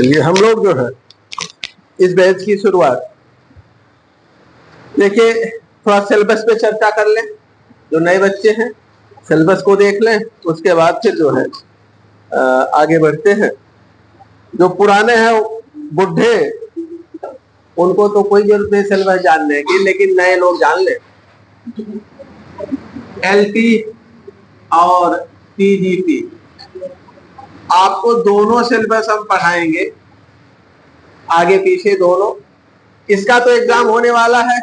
चलिए हम लोग जो है इस बैच की शुरुआत, देखिए थोड़ा सिलेबस पे चर्चा कर लें। जो नए बच्चे हैं सिलेबस को देख लें, उसके बाद फिर जो है आगे बढ़ते हैं। जो पुराने हैं बुढ़े, उनको तो कोई जरूरत नहीं सिलेबस जानने की, लेकिन नए लोग जान लें। एलटी और टीजीटी आपको दोनों सिलेबस हम पढ़ाएंगे, आगे पीछे दोनों। इसका तो एग्जाम होने वाला है,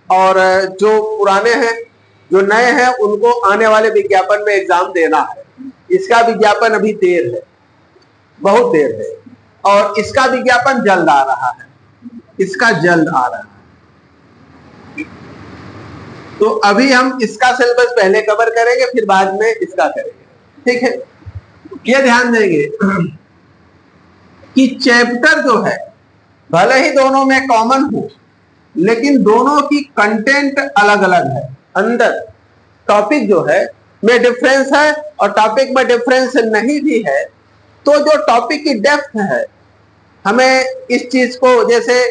और जो पुराने हैं, जो नए हैं, उनको आने वाले विज्ञापन में एग्जाम देना है। इसका विज्ञापन अभी देर है, बहुत देर है, और इसका विज्ञापन जल्द आ रहा है, इसका जल्द आ रहा है। तो अभी हम इसका सिलेबस पहले कवर करेंगे, फिर बाद में इसका करेंगे, ठीक है। ये ध्यान देंगे कि चैप्टर जो है भले ही दोनों में कॉमन हो, लेकिन दोनों की कंटेंट अलग अलग है। अंदर टॉपिक जो है में डिफरेंस है, और टॉपिक में डिफरेंस नहीं भी है तो जो टॉपिक की डेप्थ है, हमें इस चीज को, जैसे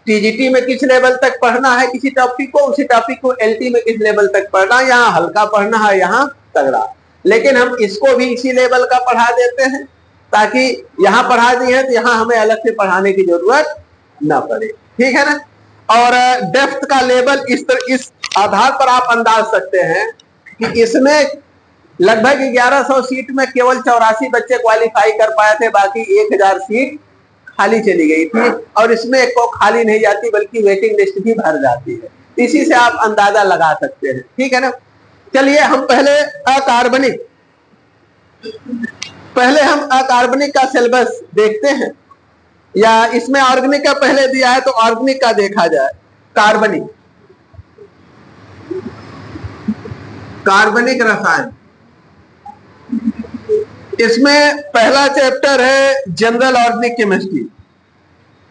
टीजीटी में किस लेवल तक पढ़ना है किसी टॉपिक को, उसी टॉपिक को एलटी में किस लेवल तक पढ़ना है, यहाँ हल्का पढ़ना है, यहाँ तगड़ा। लेकिन हम इसको भी इसी लेवल का पढ़ा देते हैं, ताकि यहाँ पढ़ा दिए हैं तो यहाँ हमें अलग से पढ़ाने की जरूरत ना पड़े, ठीक है ना। और डेप्थ का लेवल इस आधार पर आप अंदाज सकते हैं कि इसमें लगभग 1100 सीट में केवल 84 बच्चे क्वालिफाई कर पाए थे, बाकी 1000 सीट खाली चली गई थी, और इसमें एक को खाली नहीं जाती बल्कि वेटिंग लिस्ट भी भर जाती है। इसी से आप अंदाजा लगा सकते हैं, ठीक है ना। चलिए हम पहले अकार्बनिक का सिलेबस देखते हैं, या इसमें ऑर्गेनिक का पहले दिया है तो ऑर्गेनिक का देखा जाए। कार्बनिक रसायन, इसमें पहला चैप्टर है जनरल ऑर्गेनिक केमिस्ट्री,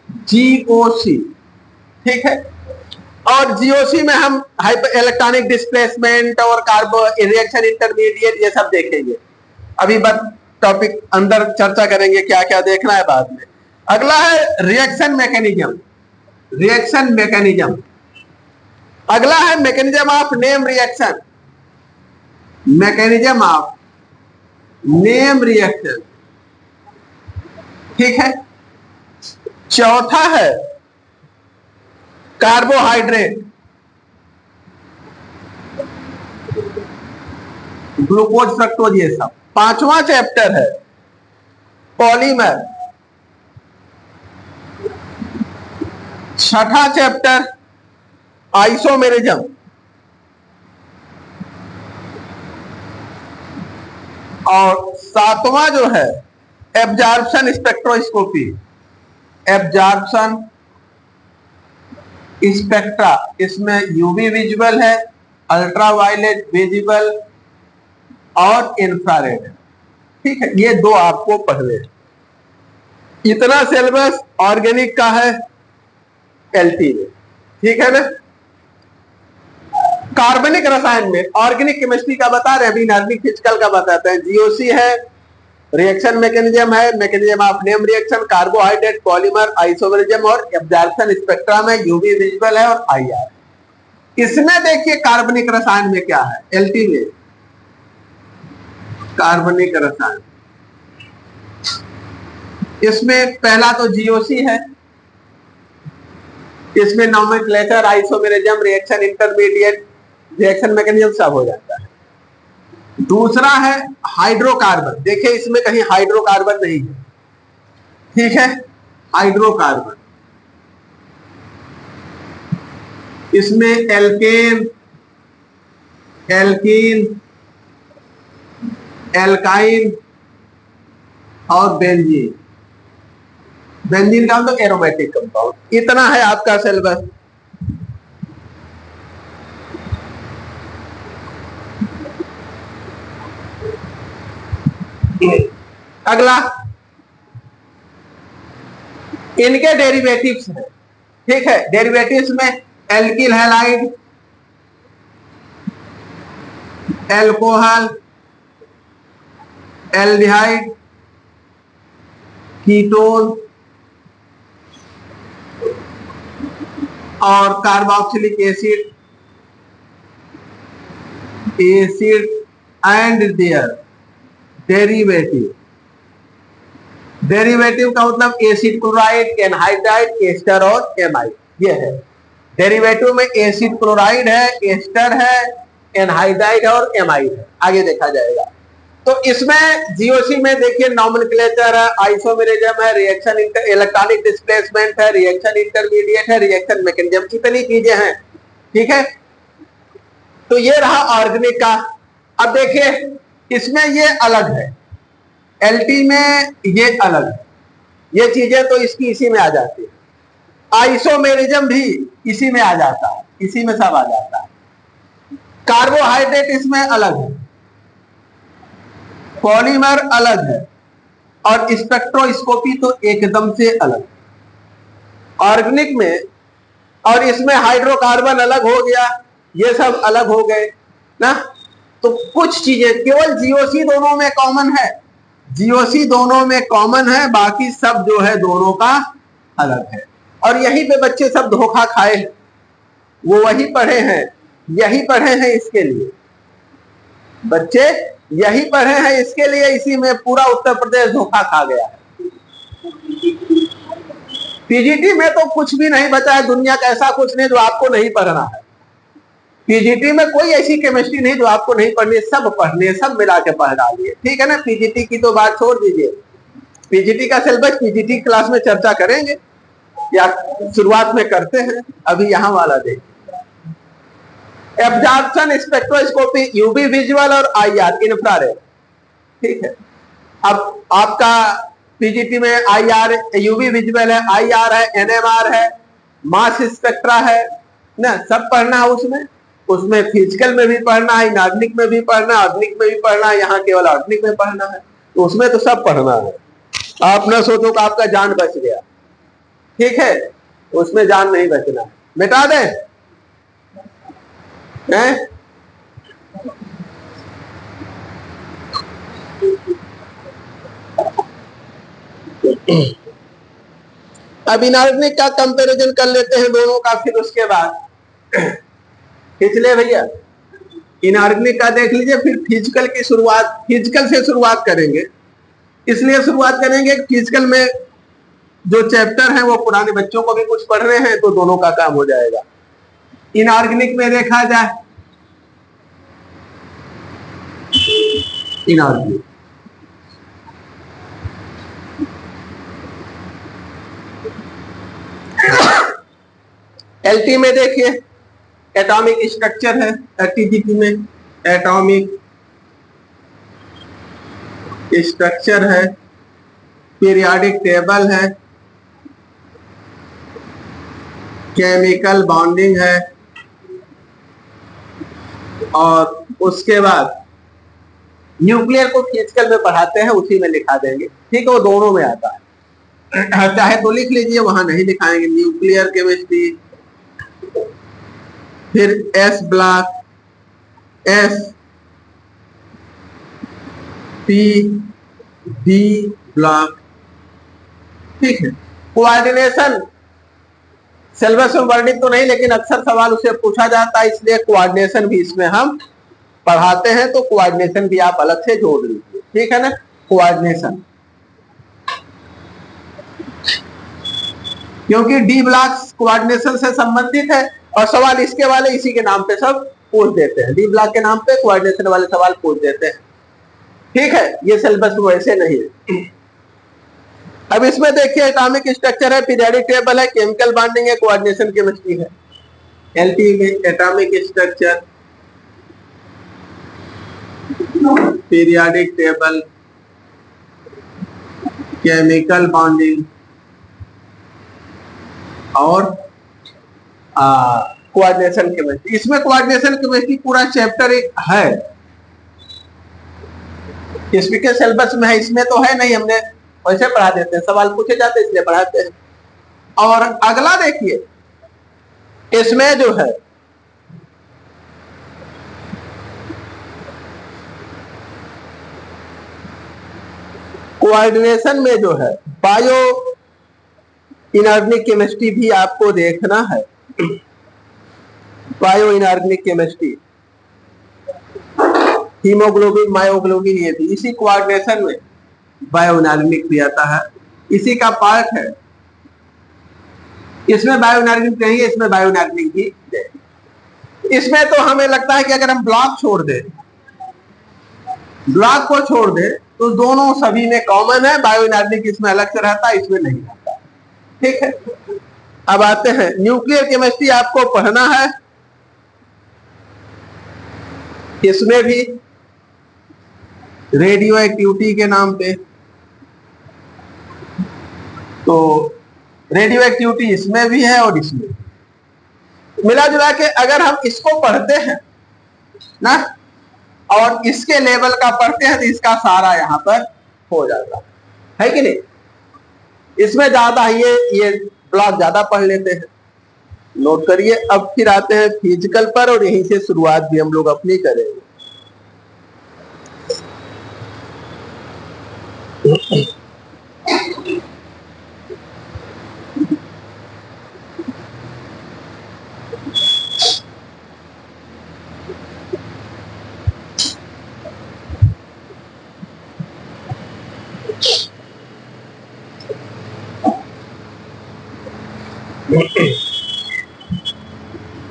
जीओसी, ठीक है। और जीओसी में हम हाइपर इलेक्ट्रॉनिक डिस्प्लेसमेंट और कार्बो रिएक्शन इंटरमीडिएट ये सब देखेंगे। अभी बस टॉपिक अंदर चर्चा करेंगे क्या क्या देखना है बाद में। अगला है रिएक्शन मैकेनिज्म। अगला है मैकेनिज्म ऑफ नेम रिएक्शन, ठीक है। चौथा है कार्बोहाइड्रेट, ग्लूकोज, फ्रक्टोज, ये सब। पांचवा चैप्टर है पॉलीमर। छठा चैप्टर आइसोमेरिज्म। और सातवां जो है एब्जॉर्प्शन स्पेक्ट्रोस्कोपी, स्पेक्ट्रा। इसमें यूवी विजुअल है, अल्ट्रावायलेट विजिबल और इंफ्रारेड है, ठीक है। ये दो आपको पढ़ने। इतना सिलेबस ऑर्गेनिक का है एलटी में, ठीक है ना। कार्बनिक रसायन में ऑर्गेनिक केमिस्ट्री का बता रहे हैं, अभी इनऑर्गेनिक फिजिकल का बताते हैं। जीओसी है, रिएक्शन मैकेनिज्म है, mechanism of name reaction, carbohydrate, polymer, isomerism और एब्जॉर्प्शन स्पेक्ट्रा में यूवी विजुअल है और आईआर। इसमें देखिए कार्बनिक रसायन में क्या है, एलटी में कार्बनिक रसायन, इसमें पहला तो जीओसी है, इसमें nomenclature, isomerism, reaction intermediate, reaction mechanism सब हो जाता है। दूसरा है हाइड्रोकार्बन। देखिए इसमें कहीं हाइड्रोकार्बन नहीं है, ठीक है। हाइड्रोकार्बन, इसमें एल्केन, एल्कीन, एल्काइन और बेंजीन। बेंजीन का मतलब एरोमेटिक कंपाउंड। इतना है आपका सिलेबस। अगला इनके डेरिवेटिव्स है, ठीक है। डेरिवेटिव्स में alkyl halide, alcohol, aldehyde, ketone और carboxylic acid and their derivative. Derivative का मतलब एसिड क्लोराइड, एनहाइड्राइड, एस्टर और एमाइड, ये है। डेरिवेटिव में एसिड क्लोराइड है, एस्टर है, एनहाइड्राइड है और एमाइड है। आगे देखा जाएगा। तो इसमें जीओसी में देखिए नॉमेनक्लेचर है, आइसोमेरिज्म है, रिएक्शन इलेक्ट्रॉनिक डिस्प्लेसमेंट है, रिएक्शन इंटरमीडिएट है, रिएक्शन मैकेनिज्म, कितनी चीजें हैं। ठीक है, तो ये रहा ऑर्गेनिक का। अब देखिए इसमें ये अलग है, एलटी में ये अलग है, ये चीजें तो इसकी इसी में आ जाती है। आइसोमेरिज्म भी इसी में आ जाता है, इसी में सब आ जाता है। कार्बोहाइड्रेट इसमें अलग है, पॉलीमर अलग है और स्पेक्ट्रोस्कोपी तो एकदम से अलग। ऑर्गेनिक में और इसमें हाइड्रोकार्बन अलग हो गया, ये सब अलग हो गए ना। तो कुछ चीजें केवल जीओसी दोनों में कॉमन है, जीओसी दोनों में कॉमन है, बाकी सब जो है दोनों का अलग है। और यहीं पे बच्चे सब धोखा खाए हैं, वो वही पढ़े हैं, यही पढ़े हैं, इसके लिए बच्चे यही पढ़े हैं, इसके लिए इसी में पूरा उत्तर प्रदेश धोखा खा गया है। पीजीटी में तो कुछ भी नहीं बचा है, दुनिया का ऐसा कुछ नहीं जो आपको नहीं पढ़ना है। पीजीटी में कोई ऐसी केमिस्ट्री नहीं जो आपको नहीं पढ़नी, सब पढ़ने, सब मिला के पढ़ डालिए। ठीक है ना, पीजीटी की तो बात छोड़ दीजिए, पीजीटी का सिलेबस पीजीटी क्लास में चर्चा करेंगे या शुरुआत में करते हैं। अभी यहां वाला देखिए, एब्जॉर्प्शन स्पेक्ट्रोस्कोपी, यूवी विजुअल और आईआर इंफ्रारेड। ठीक है, अब आपका पीजीटी में आईआर, यूवी विजुअल है, आईआर है, एनएमआर है, मास स्पेक्ट्रा है ना, सब पढ़ना है उसमें। उसमें फिजिकल में भी पढ़ना है, इनऑर्गेनिक में भी पढ़ना है, ऑर्गेनिक में भी पढ़ना है, यहाँ केवल ऑर्गेनिक में पढ़ना है, तो उसमें तो सब पढ़ना है। आप न सोचो कि आपका जान बच गया, ठीक है, उसमें जान नहीं बचना है, मिटा दें हैं? अब इनऑर्गेनिक का कंपैरिजन कर लेते हैं दोनों का, फिर उसके बाद खींच ले भैया, इनऑर्गेनिक का देख लीजिए, फिर फिजिकल की शुरुआत, फिजिकल से शुरुआत करेंगे। इसलिए शुरुआत करेंगे फिजिकल में जो चैप्टर है वो पुराने बच्चों को भी कुछ पढ़ रहे हैं, तो दोनों का काम हो जाएगा। इनऑर्गेनिक में देखा जाए, इनऑर्गेनिक एलटी में देखिए एटॉमिक स्ट्रक्चर है, टीजीटी में एटॉमिक स्ट्रक्चर है, पीरियोडिक टेबल है, केमिकल बॉन्डिंग है, और उसके बाद न्यूक्लियर को फिजिकल में पढ़ाते हैं, उसी में लिखा देंगे। ठीक है, वो दोनों में आता है, चाहे तो लिख लीजिए, वहां नहीं दिखाएंगे। न्यूक्लियर केमिस्ट्री, फिर S block, S P D block. ठीक है, कोऑर्डिनेशन सिलेबस में वर्णित तो नहीं, लेकिन अक्सर सवाल उसे पूछा जाता है, इसलिए कोऑर्डिनेशन भी इसमें हम पढ़ाते हैं, तो कोऑर्डिनेशन भी आप अलग से जोड़ लीजिए। ठीक है ना, कोऑर्डिनेशन, क्योंकि डी ब्लॉक कोऑर्डिनेशन से संबंधित है और सवाल इसके वाले इसी के नाम पे सब पूछ देते हैं, डी ब्लॉक के नाम पे कोऑर्डिनेशन वाले सवाल पूछ देते हैं। ठीक है, ये सिलेबस में वैसे नहीं है। अब इसमें देखिए एटॉमिक स्ट्रक्चर है, पीरियोडिक टेबल है, केमिकल बॉन्डिंग है, कोऑर्डिनेशन केमिस्ट्री है। एलटी में atomic structure, periodic table, chemical bonding और कोऑर्डिनेशन केमिस्ट्री। इसमें कोऑर्डिनेशन केमिस्ट्री पूरा चैप्टर एक है, इसके सिलेबस में है, इसमें तो है नहीं, हमने वैसे पढ़ा देते हैं, सवाल पूछे जाते हैं इसलिए पढ़ाते हैं। और अगला देखिए, इसमें जो है कोऑर्डिनेशन में जो है बायो इनऑर्गेनिक केमिस्ट्री भी आपको देखना है। Bio inorganic chemistry, haemoglobin myoglobin, ये भी इसी कोऑर्डिनेशन में बायो इनऑर्गेनिक भी आता है, इसी का पार्ट है। इसमें बायो इनऑर्गेनिक कहेंगे, इसमें बायो इनऑर्गेनिक भी देंगे। इसमें तो हमें लगता है कि अगर हम ब्लॉक छोड़ दें, ब्लॉक को छोड़ दें तो दोनों सभी में कॉमन है। बायो इनऑर्गेनिक इसमें अलग से रहता है, इसमें नहीं रहता। ठीक है, अब आते हैं न्यूक्लियर केमिस्ट्री आपको पढ़ना है। इसमें भी रेडियो एक्टिविटी के नाम पे, तो रेडियो एक्टिविटी इसमें भी है और इसमें मिला जुला के अगर हम इसको पढ़ते हैं ना और इसके लेवल का पढ़ते हैं तो इसका सारा यहां पर हो जाता है कि नहीं। इसमें ज्यादा ये ब्लॉक ज्यादा पढ़ लेते हैं, नोट करिए। अब फिर आते हैं फिजिकल पर और यहीं से शुरुआत भी हम लोग अपनी करेंगे।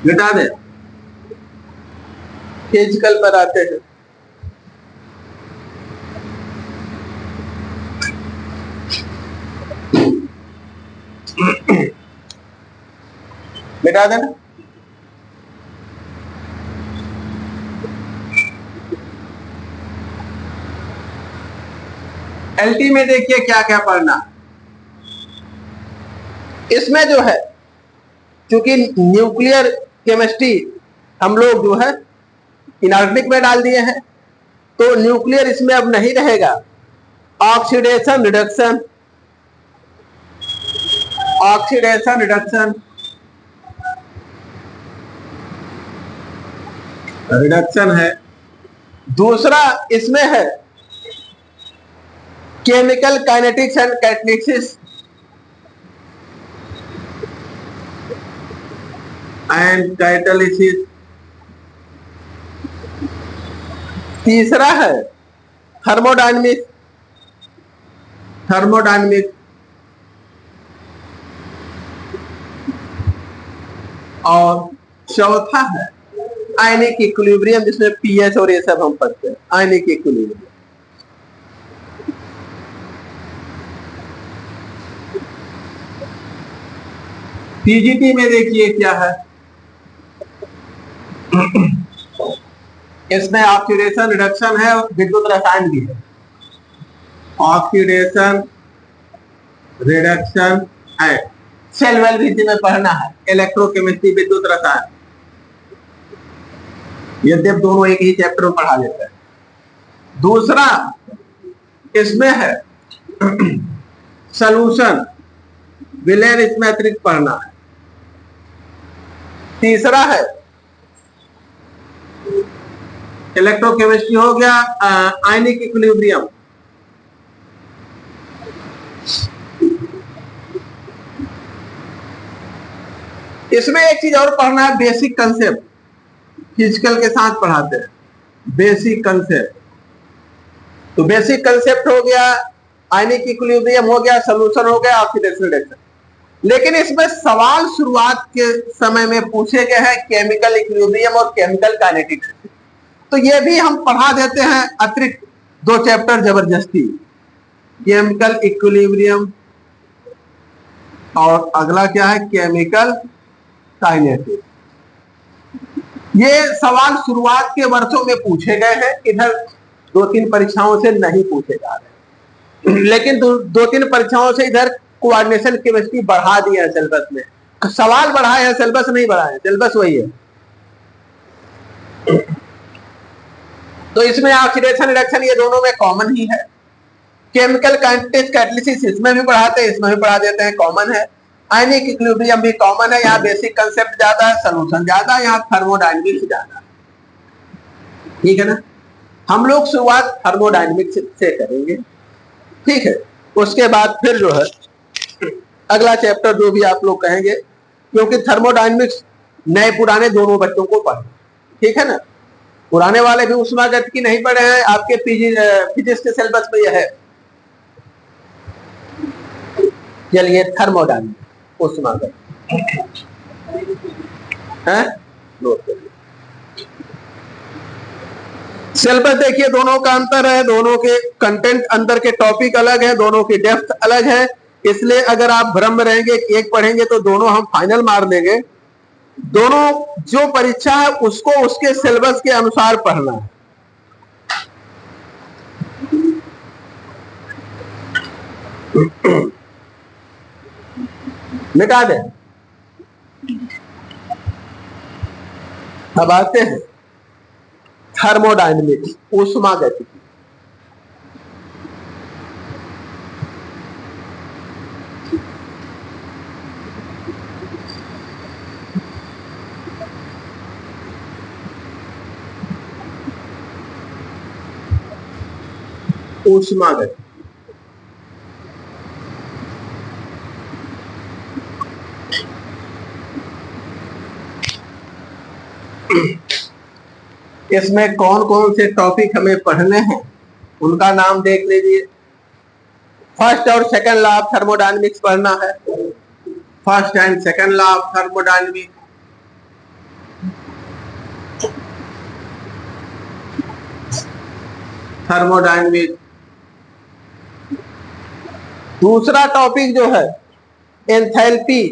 मिटा दें, फिजिकल पर आते हैं। मिटा देना। एलटी में देखिए क्या क्या पढ़ना। इसमें जो है क्योंकि न्यूक्लियर केमिस्ट्री हम लोग जो है इनऑर्गेनिक में डाल दिए हैं, तो न्यूक्लियर इसमें अब नहीं रहेगा। Oxidation reduction, oxidation reduction, reduction है। दूसरा इसमें है chemical kinetics and catalysis and catalysis. तीसरा है थर्मोडायनेमिक्स, थर्मोडायनेमिक्स। और चौथा है आयनिक इक्विलिब्रियम, जिसमें पीएच और ये सब हम पढ़ते हैं। आयनिक इक्विलिब्रियम पीजीटी में देखिए क्या है। इसमें ऑक्सीडेशन रिडक्शन है और विद्युत रसायन भी है। ऑक्सीडेशन रिडक्शन है। सेल वेल भी में पढ़ना है, इलेक्ट्रोकेमिस्ट्री, विद्युत रसायन। यद्यप दोनों एक ही चैप्टर में पढ़ा देता है। दूसरा इसमें है सॉल्यूशन, विलेन इसमें अतिरिक्त पढ़ना है। तीसरा है इलेक्ट्रोकेमिस्ट्री हो गया, आयनिक इक्विलिब्रियम। इसमें एक चीज और पढ़ना है, बेसिक कंसेप्ट। फिजिकल के साथ पढ़ाते हैं बेसिक कंसेप्ट। तो बेसिक कंसेप्ट हो गया, आयनिक इक्विलिब्रियम हो गया, सॉल्यूशन हो गया, ऑक्सीडेशन रिडक्शन। लेकिन इसमें सवाल शुरुआत के समय में पूछे गए हैं केमिकल इक्विलिब्रियम और केमिकल काइनेटिक्स। तो ये भी हम पढ़ा देते हैं अतिरिक्त 2 चैप्टर जबरदस्ती, केमिकल इक्विलिब्रियम और अगला क्या है केमिकल काइनेटिक्स। ये सवाल शुरुआत के वर्षों में पूछे गए हैं, इधर 2-3 परीक्षाओं से नहीं पूछे जा रहे, लेकिन 2-3 परीक्षाओं से इधर कोऑर्डिनेशन केमिस्ट्री बढ़ा दिया है सिलेबस में। सवाल बढ़ाए हैं, सिलेबस नहीं बढ़ाए, सिलेबस वही है। तो इसमें ऑक्सीडेशन रिडक्शन ये दोनों में कॉमन ही है। केमिकल काइनेटिक्स कैटालिसिस इसमें भी पढ़ाते हैं, इसमें भी पढ़ा देते हैं, कॉमन है। आयनिक इक्विलिब्रियम भी कॉमन है, यहाँ बेसिक कंसेप्ट ज्यादा है, सॉल्यूशन ज्यादा है, यहाँ थर्मोडायनेमिक्स ज्यादा है। ठीक है ना। हम लोग शुरुआत थर्मोडायनेमिक्स से करेंगे। ठीक है। उसके बाद फिर जो है अगला चैप्टर जो भी आप लोग कहेंगे, क्योंकि थर्मोडायनेमिक्स नए पुराने दोनों बच्चों को पढ़े, ठीक है ना। पुराने वाले भी ऊष्मागतिकी नहीं पढ़े हैं, आपके फिजिक्स के सिलेबस में यह है। चलिए थर्मोडायनेमिक्स ऊष्मागतिकी है, नोट करिए। सिलेबस देखिए, दोनों का अंतर है, दोनों के कंटेंट अंदर के टॉपिक अलग है, दोनों की डेप्थ अलग है। इसलिए अगर आप भ्रम में रहेंगे कि एक पढ़ेंगे तो दोनों हम फाइनल मार देंगे। दोनों जो परीक्षा है उसको उसके सिलेबस के अनुसार पढ़ना है। मिटा दे। अब आते हैं थर्मोडायनेमिक्स ऊष्मागतिकी। ऊष्मागतिकी इसमें कौन कौन से टॉपिक हमें पढ़ने हैं उनका नाम देख लीजिए। फर्स्ट और सेकंड लॉ ऑफ थर्मोडायनेमिक्स पढ़ना है, first and second law of thermodynamics. Thermodynamics दूसरा टॉपिक जो है एंथैल्पी,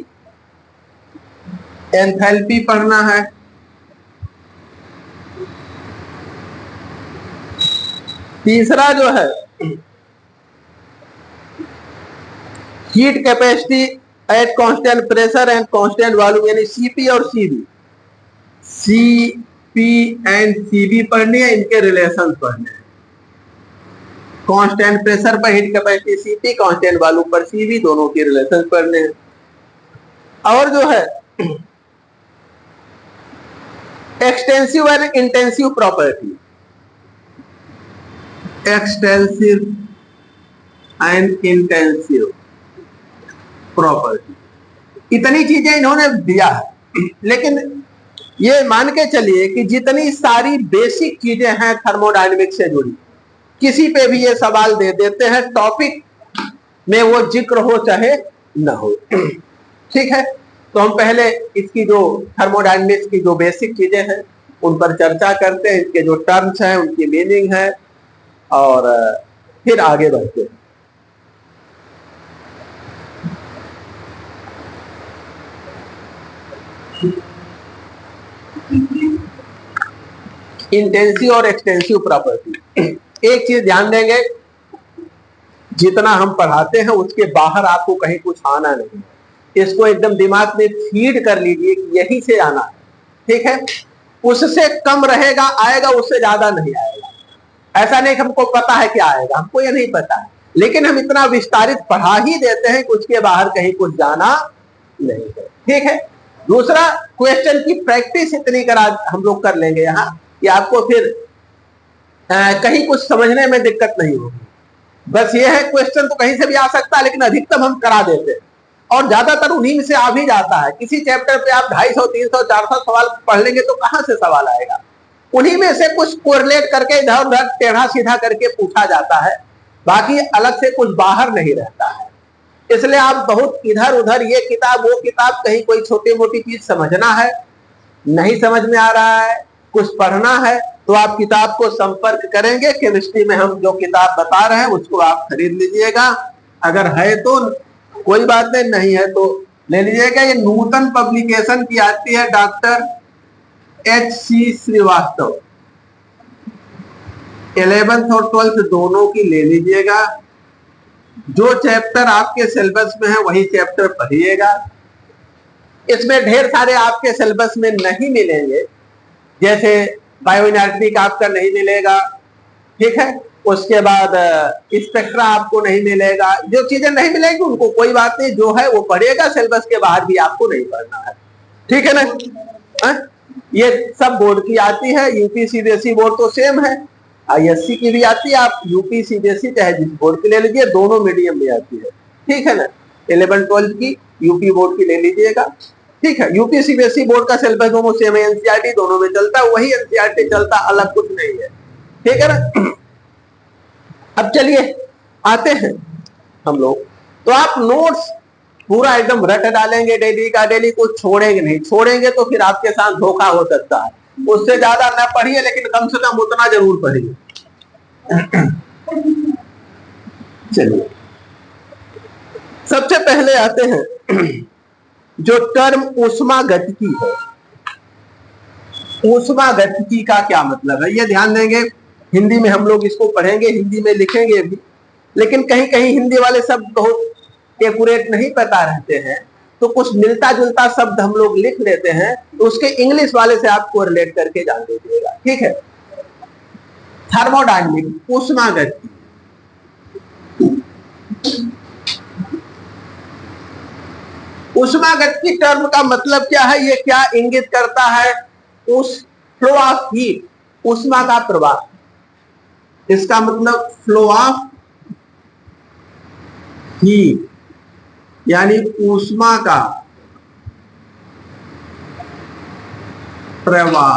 एंथैल्पी पढ़ना है। तीसरा जो है heat capacity at constant pressure and constant volume, यानी सीपी और सीबी। सीपी एंड सीबी पढ़नी है, इनके रिलेशन पढ़ने हैं। कांस्टेंट प्रेशर पर heat capacity CP, constant volume पर सीबी, दोनों के रिलेशन पढ़ने हैं। और जो है extensive and intensive property, extensive and intensive property, इतनी चीजें इन्होंने दिया है। लेकिन ये मान के चलिए कि जितनी सारी बेसिक चीजें हैं थर्मोडायनेमिक्स से जुड़ी, किसी पे भी ये सवाल दे देते हैं, टॉपिक में वो जिक्र हो चाहे न हो। ठीक है, तो हम पहले इसकी जो थर्मोडायनेमिक्स की जो बेसिक चीजें हैं उन पर चर्चा करते हैं, इनके जो टर्म्स हैं उनकी मीनिंग है, और फिर आगे बढ़ते हैं। इंटेंसिव और एक्सटेंसिव प्रॉपर्टी, एक चीज ध्यान देंगे, जितना हम पढ़ाते हैं उसके बाहर आपको कहीं कुछ आना नहीं है। इसको एकदम दिमाग में फीड कर लीजिए कि यहीं से आना है, ठीक है। उससे कम रहेगा, आएगा, उससे ज्यादा नहीं आएगा। ऐसा नहीं हमको पता है क्या आएगा, हमको ये नहीं पता है, लेकिन हम इतना विस्तारित पढ़ा ही देते हैं कि उसके बाहर कहीं कुछ जाना नहीं है, ठीक है। दूसरा, क्वेश्चन की प्रैक्टिस इतनी करा हम लोग कर लेंगे यहाँ कि आपको फिर कहीं कुछ समझने में दिक्कत नहीं होगी। बस ये है, क्वेश्चन तो कहीं से भी आ सकता है, लेकिन अधिकतम हम करा देते हैं, और ज्यादातर उन्हीं में से आ भी जाता है। किसी चैप्टर पे आप 250, 300, 400 सवाल पढ़ लेंगे तो कहां से सवाल आएगा? उन्हीं में से कुछ कोरिलेट करके इधर उधर टेढ़ा सीधा करके पूछा जाता है, बाकी अलग से कुछ बाहर नहीं रहता है। इसलिए आप बहुत इधर उधर ये किताब वो किताब, कहीं कोई छोटी मोटी चीज समझना है, नहीं समझ में आ रहा है, कुछ पढ़ना है, तो आप किताब को संपर्क करेंगे। केमिस्ट्री में हम जो किताब बता रहे हैं उसको आप खरीद लीजिएगा, अगर है तो कोई बात नहीं है तो ले लीजिएगा। ये नूतन पब्लिकेशन की आती है, डॉक्टर H.C. श्रीवास्तव, 11th और 12th दोनों की ले लीजिएगा। जो चैप्टर आपके सिलेबस में है वही चैप्टर पढ़िएगा। इसमें ढेर सारे आपके सिलेबस में नहीं मिलेंगे, जैसे बायोइनर्टिक आपका नहीं मिलेगा, ठीक है। उसके बाद स्पेक्ट्रा आपको नहीं मिलेगा। जो चीजें नहीं मिलेंगी उनको कोई बात नहीं, जो है वो पढ़ेगा, सिलेबस के बाहर भी आपको नहीं पढ़ना है, ठीक है ना। ये सब बोर्ड की आती है, यूपी सीबीएसई बोर्ड तो सेम है, आईएससी की भी आती है, आप यूपी सीबीएसई चाहे जिस बोर्ड की ले लीजिए, दोनों मीडियम में आती है, ठीक है ना। 11-12 की यूपी बोर्ड की ले लीजिएगा, ठीक है। यूपी सीबीएसई बोर्ड का सिलेबस दोनों सेम है, एनसीईआरटी दोनों में चलता है, वही एनसीईआरटी चलता, अलग कुछ नहीं है, ठीक है ना। अब चलिए आते हैं हम लोग, तो आप नोट्स पूरा एकदम रट डालेंगे डेली का, डेली कुछ छोड़ेंगे नहीं, छोड़ेंगे तो फिर आपके साथ धोखा हो सकता है। उससे ज्यादा न पढ़िए, लेकिन कम से कम उतना जरूर पढ़िए। चलिए सबसे पहले आते हैं जो टर्म ऊष्मागतिकी है। ऊष्मागतिकी का क्या मतलब है, ये ध्यान देंगे। हिंदी में हम लोग इसको पढ़ेंगे, हिंदी में लिखेंगे भी, लेकिन कहीं कहीं हिंदी वाले शब्द बहुत एक्यूरेट नहीं पता रहते हैं, तो कुछ मिलता जुलता शब्द हम लोग लिख लेते हैं, तो उसके इंग्लिश वाले से आपको रिलेट करके जान दीजिएगा, ठीक है। थर्मोडायनेमिक, ऊष्मागतिकी। ऊष्मागतिकी टर्म का मतलब क्या है, ये क्या इंगित करता है, उस फ्लो ऑफ हीट, ऊष्मा का प्रवाह, इसका मतलब फ्लो ऑफ हीट यानी ऊष्मा का प्रवाह।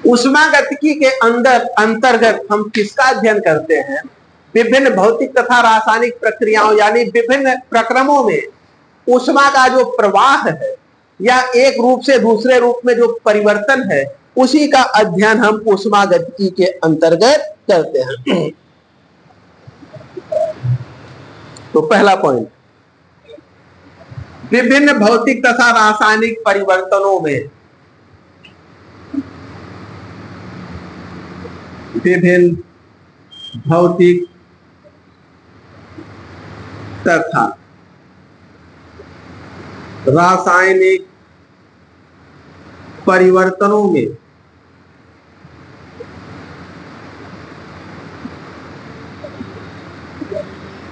ऊष्मागतिकी के अंतर्गत हम किसका अध्ययन करते हैं, विभिन्न भौतिक तथा रासायनिक प्रक्रियाओं यानी विभिन्न प्रक्रमों में ऊष्मा का जो प्रवाह है या एक रूप से दूसरे रूप में जो परिवर्तन है, उसी का अध्ययन हम ऊष्मागतिकी के अंतर्गत करते हैं। तो पहला पॉइंट, विभिन्न भौतिक तथा रासायनिक परिवर्तनों में, विभिन्न भौतिक तथा रासायनिक परिवर्तनों में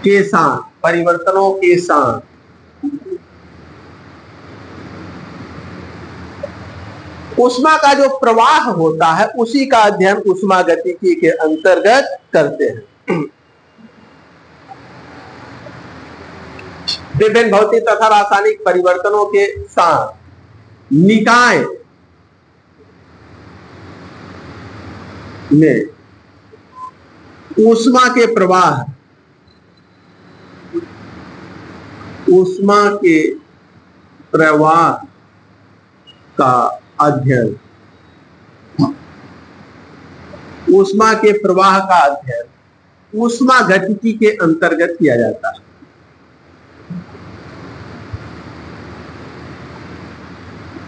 के साथ, परिवर्तनों के साथ ऊष्मा का जो प्रवाह होता है, उसी का अध्ययन ऊष्मागतिकी के अंतर्गत करते हैं। विभिन्न भौतिक तथा रासायनिक परिवर्तनों के साथ निकाय में ऊष्मा के प्रवाह, ऊष्मा के प्रवाह का अध्ययन, ऊष्मा के प्रवाह का अध्ययन ऊष्मागतिकी के अंतर्गत किया जाता है।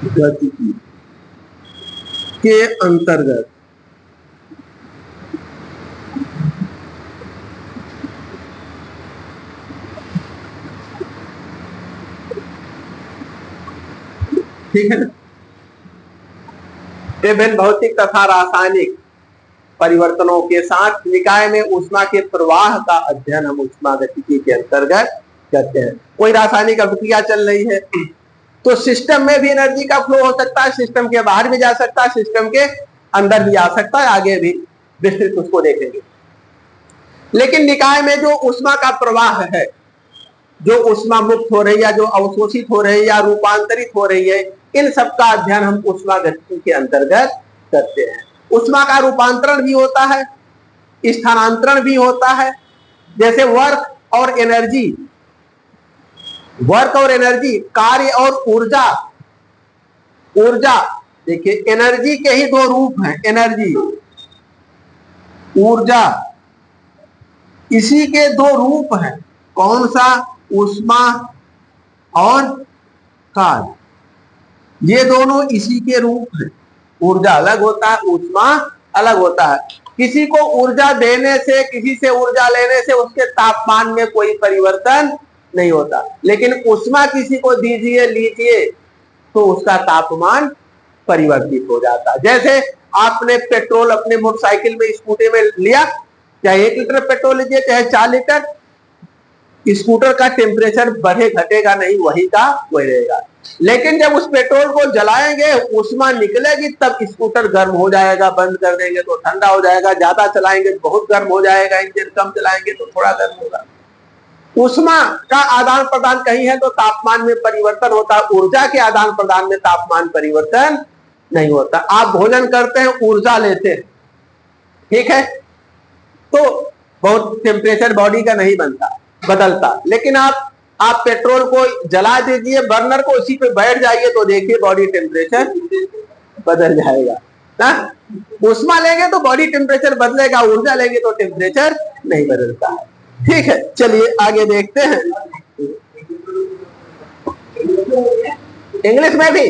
गतिकी के अंतर्गत ठीक है ना। विभिन्न भौतिक तथा रासायनिक परिवर्तनों के साथ निकाय में ऊष्मा के प्रवाह का अध्ययन हम ऊष्मागतिकी के अंतर्गत करते हैं। कोई रासायनिक अभिक्रिया चल रही है तो सिस्टम में भी एनर्जी का फ्लो हो सकता है, सिस्टम के बाहर भी जा सकता है, सिस्टम के अंदर भी आ सकता है, आगे भी विस्तृत उसको देखेंगे। लेकिन निकाय में जो ऊष्मा का प्रवाह है, जो ऊष्मा मुक्त हो रही है, जो अवशोषित हो रही है या रूपांतरित हो रही है, इन सब का अध्ययन हम ऊष्मागतिकी के अंतर्गत करते हैं। ऊष्मा का रूपांतरण भी होता है, स्थानांतरण भी होता है, जैसे वर्क और एनर्जी, वर्क और एनर्जी, कार्य और ऊर्जा। ऊर्जा देखिए, एनर्जी के ही दो रूप हैं, एनर्जी, ऊर्जा, इसी के दो रूप हैं। कौन सा? ऊष्मा और कार्य, ये दोनों इसी के रूप हैं। ऊर्जा अलग होता है, ऊष्मा अलग होता है। किसी को ऊर्जा देने से, किसी से ऊर्जा लेने से उसके तापमान में कोई परिवर्तन नहीं होता, लेकिन ऊष्मा किसी को दीजिए, लीजिए, तो उसका तापमान परिवर्तित हो जाता है। जैसे आपने पेट्रोल अपने मोटरसाइकिल में, स्कूटर में लिया, चाहे 1 लीटर पेट्रोल लीजिए चाहे 4 लीटर, स्कूटर का टेम्परेचर बढ़े घटेगा नहीं, वही का वही रहेगा। लेकिन जब उस पेट्रोल को जलाएंगे, ऊष्मा निकलेगी, तब स्कूटर गर्म हो जाएगा, बंद कर देंगे तो ठंडा हो जाएगा, ज्यादा चलाएंगे तो बहुत गर्म हो जाएगा, इंजन कम चलाएंगे तो थोड़ा गर्म होगा। ऊष्मा का आदान प्रदान कहीं है तो तापमान में परिवर्तन होता है, ऊर्जा के आदान प्रदान में तापमान परिवर्तन नहीं होता। आप भोजन करते हैं, ऊर्जा लेते हैं, ठीक है, तो बहुत टेम्परेचर बॉडी का नहीं बदलता, लेकिन आप पेट्रोल को जला दीजिए, बर्नर को, उसी पे बैठ जाइए तो देखिए बॉडी टेम्परेचर बदल जाएगा ना। ऊष्मा लेंगे तो बॉडी टेम्परेचर बदलेगा, ऊर्जा लेंगे तो टेम्परेचर नहीं बदलता है। ठीक है, चलिए आगे देखते हैं। इंग्लिश में भी,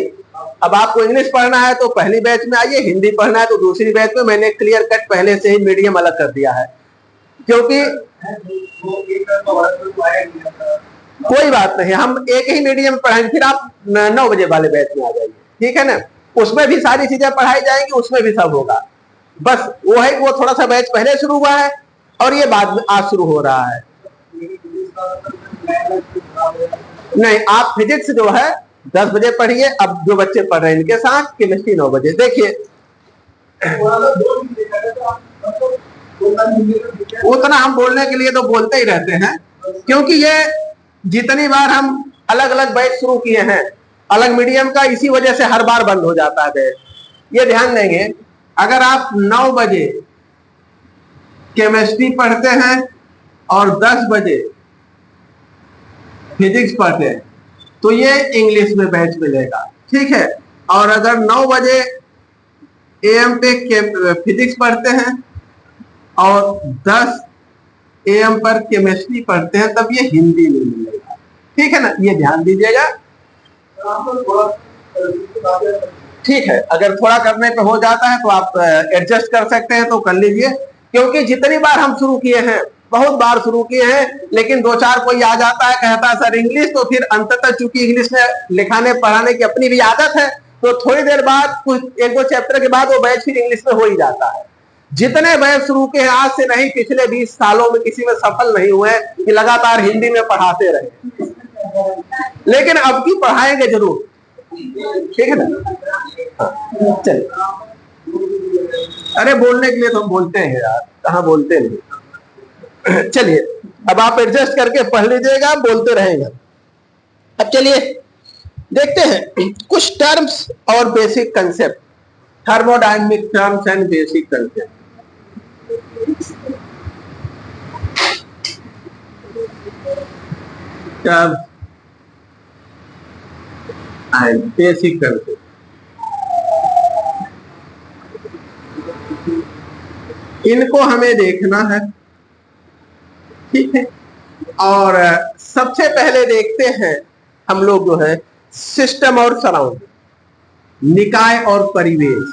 अब आपको इंग्लिश पढ़ना है तो पहली बैच में आइए, हिंदी पढ़ना है तो दूसरी बैच में। मैंने क्लियर कट पहले से ही मीडियम अलग कर दिया है, क्योंकि कोई बात नहीं, हम एक ही मीडियम पढ़ाएंगे, फिर आप 9 बजे वाले बैच में आ जाइए, ठीक है ना। उसमें भी सारी चीजें पढ़ाई जाएंगी, उसमें भी सब होगा। बस वो है, वो थोड़ा सा बैच पहले शुरू हुआ है और ये बाद में आज शुरू हो रहा है। नहीं, आप फिजिक्स जो है 10 बजे पढ़िए। अब जो बच्चे पढ़ रहे हैं इनके साथ केमिस्ट्री 9 बजे। देखिए, उतना हम बोलने के लिए तो बोलते ही रहते हैं, क्योंकि ये जितनी बार हम अलग अलग बैच शुरू किए हैं अलग मीडियम का, इसी वजह से हर बार बंद हो जाता है बैच। ये ध्यान देंगे, अगर आप 9 बजे केमिस्ट्री पढ़ते हैं और 10 बजे फिजिक्स पढ़ते हैं तो ये इंग्लिश में बैच मिलेगा, ठीक है। और अगर 9 बजे AM पे फिजिक्स पढ़ते हैं और 10 AM पर केमिस्ट्री पढ़ते हैं तब ये हिंदी में मिलेगा, ठीक है ना। ये ध्यान दीजिएगा, ठीक है। अगर थोड़ा करने पे हो जाता है तो आप एडजस्ट कर सकते हैं तो कर लीजिए, क्योंकि जितनी बार हम शुरू किए हैं, बहुत बार शुरू किए हैं, लेकिन 2-4 कोई आ जाता है, कहता है सर इंग्लिश, तो फिर अंततः चूंकि इंग्लिश में लिखाने पढ़ाने की अपनी भी आदत है, तो थोड़ी देर बाद, कुछ 1-2 चैप्टर के बाद वो बैच फिर इंग्लिश में हो ही जाता है। जितने बैच शुरू के हैं आज से नहीं, पिछले 20 सालों में किसी में सफल नहीं हुए कि लगातार हिंदी में पढ़ाते रहे, लेकिन अब की पढ़ाएंगे जरूर, ठीक है ना। चलिए, अरे बोलने के लिए तो हम बोलते हैं यार, कहाँ बोलते नहीं। चलिए, अब आप एडजस्ट करके पढ़ लीजिएगा, बोलते रहेंगे। अब चलिए देखते हैं कुछ टर्म्स और basic concept, thermodynamic terms and basic concept. Terms and basic concept, इनको हमें देखना है, ठीक है। और सबसे पहले देखते हैं हम लोग जो है सिस्टम और सराउंडिंग, निकाय और परिवेश,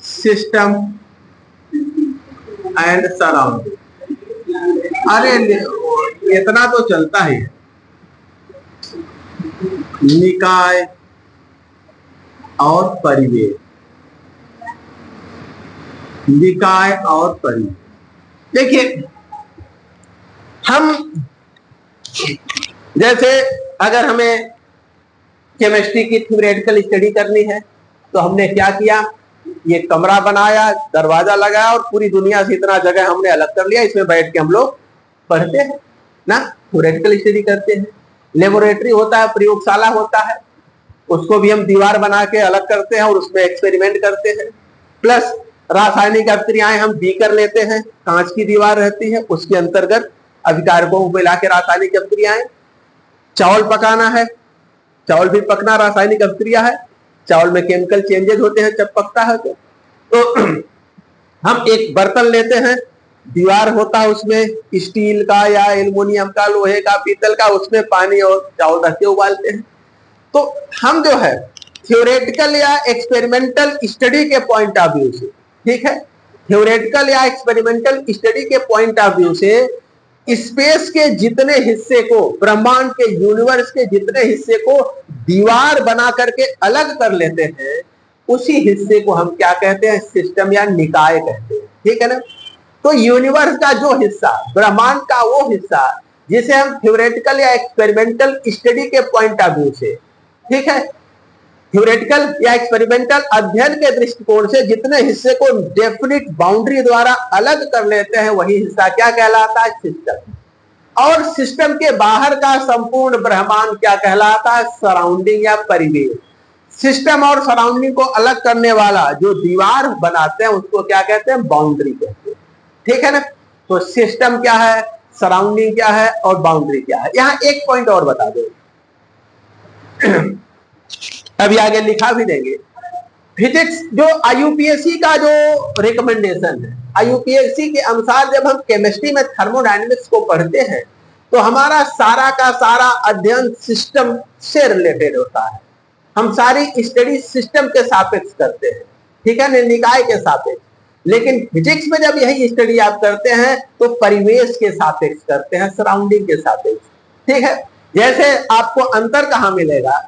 सिस्टम एंड सराउंडिंग। अरे इतना तो चलता ही है, निकाय और परिवेश, निकाय और परिवेश। देखिए, हम जैसे अगर हमें केमिस्ट्री की थ्योरेटिकल स्टडी करनी है तो हमने क्या किया, ये कमरा बनाया, दरवाजा लगाया और पूरी दुनिया से इतना जगह हमने अलग कर लिया, इसमें बैठ के हम लोग पढ़ते हैं ना, थ्योरेटिकल स्टडी करते हैं। लेबोरेटरी होता है, प्रयोगशाला होता है, उसको भी हम दीवार बना के अलग करते हैं और उसमें एक्सपेरिमेंट करते हैं। प्लस रासायनिक अभिक्रियाएं हम बीकर लेते हैं, कांच की दीवार रहती है, उसके अंतर्गत अभिकारकों को मिला के रासायनिक अभिक्रियाएं। चावल पकाना है, चावल भी पकना रासायनिक अभिक्रिया है, चावल में केमिकल चेंजेस होते हैं जब पकता है तो हम एक बर्तन लेते हैं, दीवार होता है उसमें स्टील का या एल्युमिनियम का, लोहे का, पीतल का, उसमें पानी और चावल रख के उबालते हैं। तो हम जो है थ्योरेटिकल या एक्सपेरिमेंटल स्टडी के पॉइंट ऑफ व्यू से, ठीक है, थ्योरेटिकल या एक्सपेरिमेंटल स्टडी के पॉइंट ऑफ व्यू से स्पेस के जितने हिस्से को, ब्रह्मांड के, यूनिवर्स के जितने हिस्से को दीवार बना करके अलग कर लेते हैं, उसी हिस्से को हम क्या कहते हैं, सिस्टम या निकाय कहते हैं, ठीक है ना। तो यूनिवर्स का जो हिस्सा, ब्रह्मांड का वो हिस्सा जिसे हम थ्योरेटिकल या एक्सपेरिमेंटल स्टडी के पॉइंट ऑफ व्यू से ठीक है। थ्योरेटिकल या एक्सपेरिमेंटल अध्ययन के दृष्टिकोण से जितने हिस्से को डेफिनिट बाउंड्री द्वारा अलग कर लेते हैं वही हिस्सा क्या कहलाता है? सिस्टम। और सिस्टम के बाहर का संपूर्ण ब्रह्मांड क्या कहलाता है? सराउंडिंग या परिवेश। सिस्टम और सराउंडिंग को अलग करने वाला जो दीवार बनाते हैं उसको क्या कहते हैं? बाउंड्री कहते हैं। ठीक है ना। तो सिस्टम क्या है, सराउंडिंग क्या है और बाउंड्री क्या है। यहां एक पॉइंट और बता दो, अभी आगे लिखा भी देंगे। फिजिक्स जो आईयूपीएससी का जो रिकमेंडेशन है, आईयूपीएससी के अनुसार जब हम केमिस्ट्री में थर्मोडायनेमिक्स को पढ़ते हैं तो हमारा सारा का सारा अध्ययन सिस्टम से रिलेटेड होता है। हम सारी स्टडी सिस्टम के सापेक्ष करते हैं, ठीक है, निकाय के सापेक्ष। लेकिन फिजिक्स में जब यही स्टडी आप करते हैं तो परिवेश के सापेक्ष करते हैं, सराउंडिंग के सापेक्ष। ठीक है। जैसे आपको अंतर कहां मिलेगा,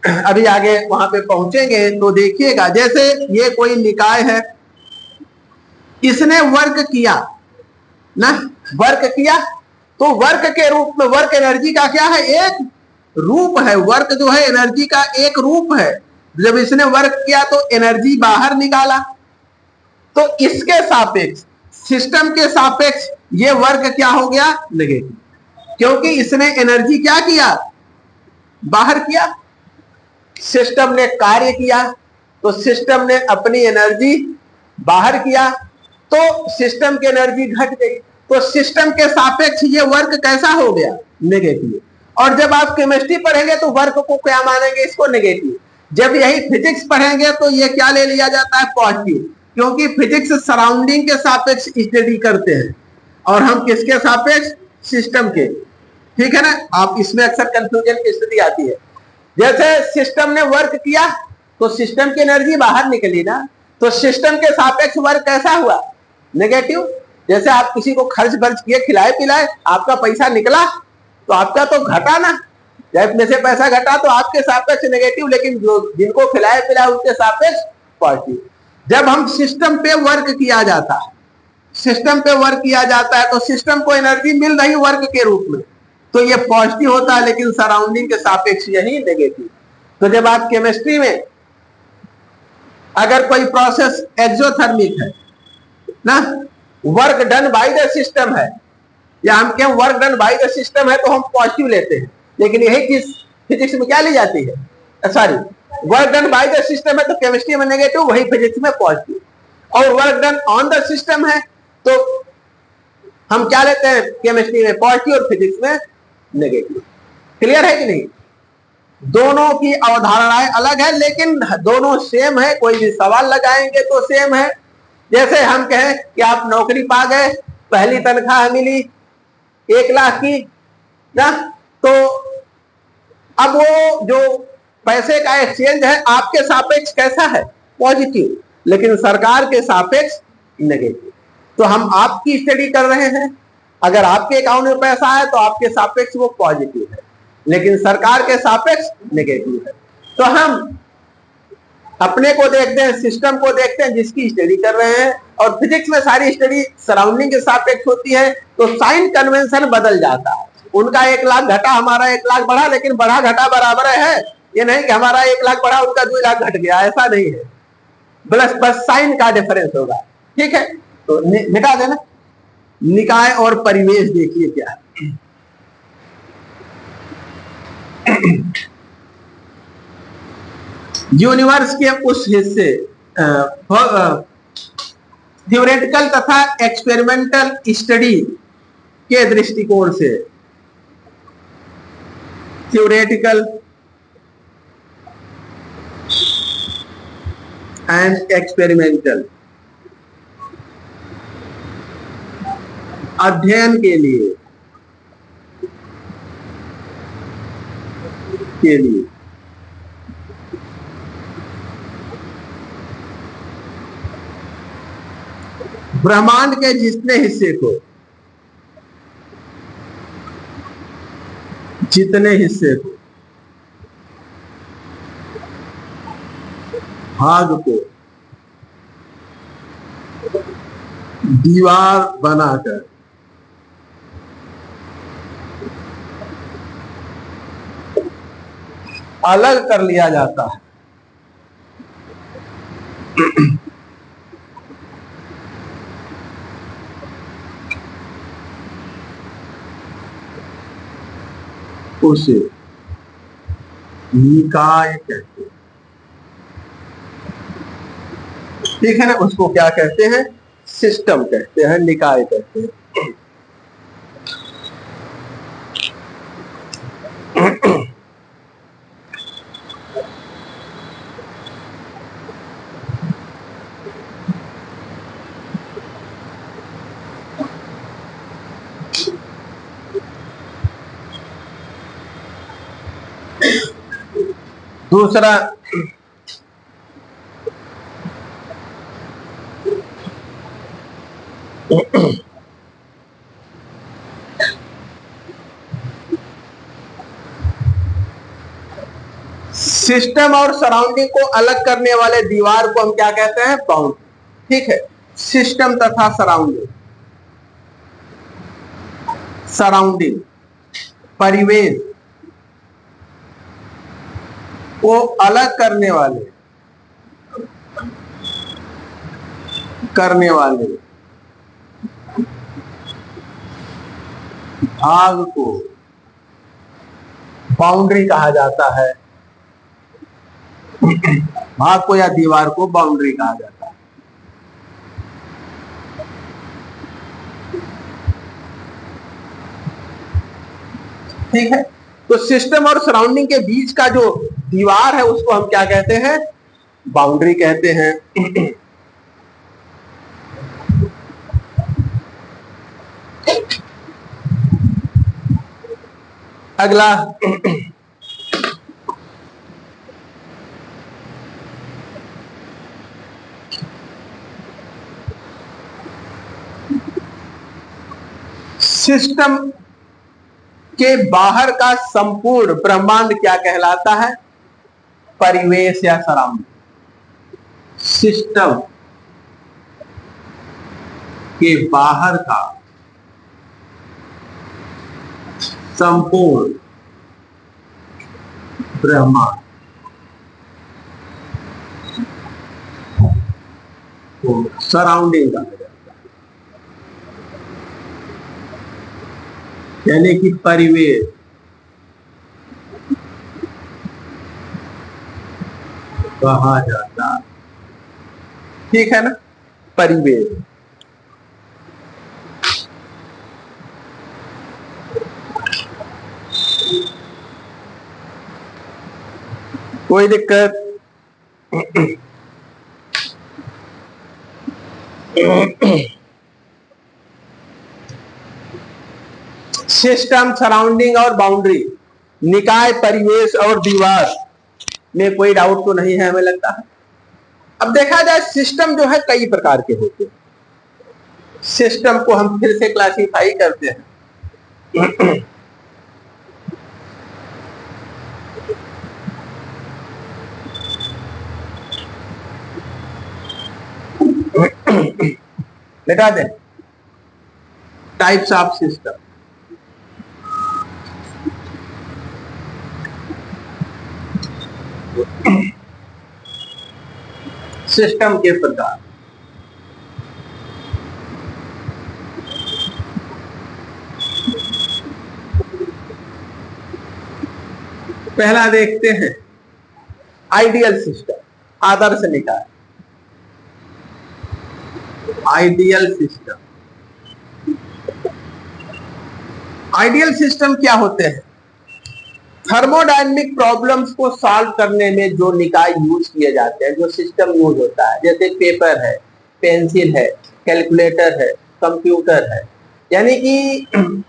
अभी आगे वहां पे पहुंचेंगे तो देखिएगा। जैसे ये कोई निकाय है, इसने वर्क किया ना, वर्क किया तो वर्क के रूप में, वर्क एनर्जी का क्या है? एक रूप है। वर्क जो है एनर्जी का एक रूप है। जब इसने वर्क किया तो एनर्जी बाहर निकाला, तो इसके सापेक्ष, सिस्टम के सापेक्ष ये वर्क क्या हो गया? नेगेटिव, क्योंकि इसने एनर्जी क्या किया? बाहर किया। सिस्टम ने कार्य किया तो सिस्टम ने अपनी एनर्जी बाहर किया तो सिस्टम की एनर्जी घट गई। तो सिस्टम के सापेक्ष ये वर्क कैसा हो गया? नेगेटिव। और जब आप केमिस्ट्री पढ़ेंगे तो वर्क को क्या मानेंगे? इसको नेगेटिव। जब यही फिजिक्स पढ़ेंगे तो ये क्या ले लिया जाता है? पॉजिटिव, क्योंकि फिजिक्स सराउंडिंग के सापेक्ष स्टडी करते हैं और हम किसके सापेक्ष? सिस्टम के। ठीक है ना। आप इसमें अक्सर कंफ्यूजन की स्थिति आती है। जैसे सिस्टम ने वर्क किया तो सिस्टम की एनर्जी बाहर निकली ना, तो सिस्टम के सापेक्ष वर्क कैसा हुआ? नेगेटिव। जैसे आप किसी को खर्च वर्च किए, खिलाए पिलाए, आपका पैसा निकला तो आपका तो घटा ना, जब में से पैसा घटा तो आपके सापेक्ष नेगेटिव, लेकिन जो जिनको खिलाए पिलाए उनके सापेक्ष पॉजिटिव। जब हम सिस्टम पे वर्क किया जाता है, सिस्टम पे वर्क किया जाता है तो सिस्टम को एनर्जी मिल रही वर्क के रूप में, तो ये पॉजिटिव होता है, लेकिन सराउंडिंग के सापेक्ष यही नेगेटिव। तो जब आप केमिस्ट्री में अगर कोई प्रोसेस एक्सोथर्मिक है ना, work done by the system है, या हम क्या work done by the system है तो हम पॉजिटिव लेते हैं, लेकिन यही चीज फिजिक्स में क्या ली जाती है? Sorry, work done by the system है तो केमिस्ट्री में नेगेटिव, वही फिजिक्स में पॉजिटिव। और work done on the system है तो हम क्या लेते हैं? केमिस्ट्री में पॉजिटिव और फिजिक्स में नेगेटिव। क्लियर है कि नहीं? दोनों की अवधारणाएं अलग है लेकिन दोनों सेम है। कोई भी सवाल लगाएंगे तो सेम है। जैसे हम कहें कि आप नौकरी पा गए, पहली तनख्वाह मिली 1 लाख की ना, तो अब वो जो पैसे का एक्सचेंज है आपके सापेक्ष कैसा है? पॉजिटिव, लेकिन सरकार के सापेक्ष नेगेटिव। तो हम आपकी स्टडी कर रहे हैं, अगर आपके अकाउंट में पैसा है तो आपके सापेक्ष वो पॉजिटिव है, लेकिन सरकार के सापेक्ष नेगेटिव है। तो हम अपने को देखते हैं, सिस्टम को देखते हैं जिसकी स्टडी कर रहे हैं, और फिजिक्स में सारी स्टडी सराउंडिंग के सापेक्ष होती है, तो साइन कन्वेंशन बदल जाता है। उनका 1 लाख घटा, हमारा 1 लाख बढ़ा, लेकिन बढ़ा घटा बराबर है। ये नहीं कि हमारा 1 लाख बढ़ा उनका 2 लाख घट गया, ऐसा नहीं है। बस साइन का डिफरेंस होगा। ठीक है, तो मिटा देना। निकाय और परिवेश देखिए क्या है। यूनिवर्स के उस हिस्से थ्योरेटिकल तथा एक्सपेरिमेंटल स्टडी के दृष्टिकोण से, थ्योरेटिकल एंड एक्सपेरिमेंटल अध्ययन के लिए ब्रह्मांड के जितने हिस्से को, भाग को दीवार बनाकर अलग कर लिया जाता है। उसे निकाय कहते हैं। ठीक है ना, उसको क्या कहते हैं? सिस्टम कहते हैं, निकाय कहते हैं। दूसरा, सिस्टम और सराउंडिंग को अलग करने वाले दीवार को हम क्या कहते हैं? बाउंड्री। ठीक है, सिस्टम तथा सराउंडिंग, सराउंडिंग परिवेश को अलग करने वाले भाग को बाउंड्री कहा जाता है। भाग को या दीवार को बाउंड्री कहा जाता है। ठीक है, तो सिस्टम और सराउंडिंग के बीच का जो दीवार है उसको हम क्या कहते हैं? बाउंड्री कहते हैं। अगला, सिस्टम के बाहर का संपूर्ण ब्रह्मांड क्या कहलाता है? परिवेश या सराउंडिंग। सिस्टम के बाहर का संपूर्ण ब्रह्मांड को सराउंडिंग कहा जाता है, यानी कि परिवेश कहा जाता है। ठीक है ना, परिवेश। कोई दिक्कत? सिस्टम, सराउंडिंग और बाउंड्री, निकाय, परिवेश और दीवार में कोई डाउट तो नहीं है हमें लगता है। अब देखा जाए, सिस्टम जो है कई प्रकार के होते हैं। सिस्टम को हम फिर से क्लासिफाई करते हैं। बता दें टाइप्स ऑफ सिस्टम। सिस्टम के प्रकार, पहला देखते हैं आइडियल सिस्टम, आदर्श निकाय। आइडियल सिस्टम, आइडियल सिस्टम क्या होते हैं? थर्मोडायनेमिक प्रॉब्लम्स को सॉल्व करने में जो निकाय यूज किए जाते हैं, जो सिस्टम यूज होता है, जैसे पेपर है, पेंसिल है, कैलकुलेटर है, कंप्यूटर है, यानी कि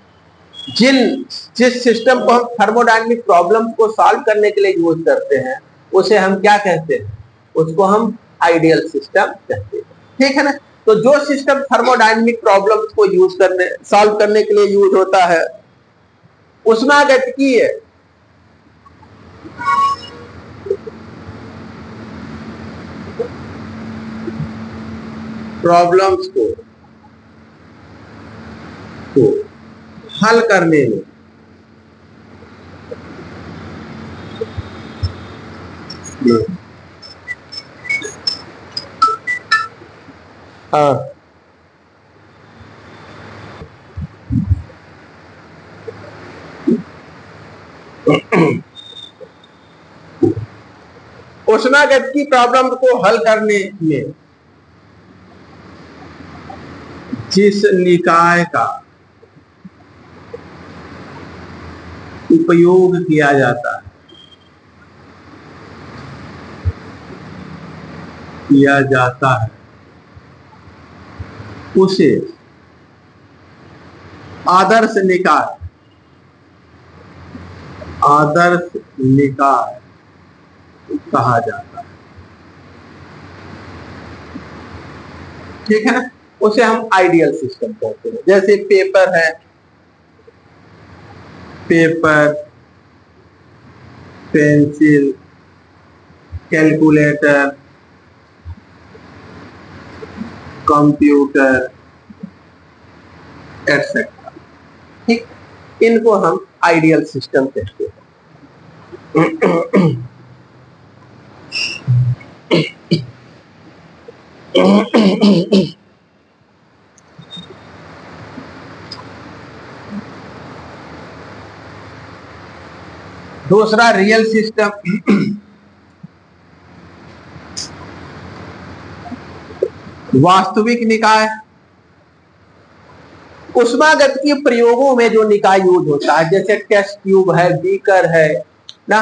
जिस सिस्टम को हम थर्मोडायनेमिक प्रॉब्लम्स को सॉल्व करने के लिए यूज करते हैं, उसे हम क्या कहते हैं? उसको हम आइडियल सिस्टम कहते हैं। ठीक है ना, तो जो सिस्टम थर्मोडायनेमिक प्रॉब्लम्स को सॉल्व करने के लिए यूज होता है, उष्मागतिकीय प्रॉब्लम्स को हल करने में हाँ, ऊष्मागतिकी प्रॉब्लम को हल करने में जिस निकाय का उपयोग किया जाता है उसे आदर्श निकाय कहा जाता है। ठीक है ना, उसे हम आइडियल सिस्टम कहते हैं। जैसे पेपर है, paper, pencil, calculator, computer etcetera. ठीक, इनको हम आइडियल सिस्टम कहते हैं। दूसरा रियल सिस्टम, वास्तविक निकाय। ऊष्मागतिकीय प्रयोगों में जो निकाय यूज होता है, जैसे टेस्ट ट्यूब है, बीकर है ना,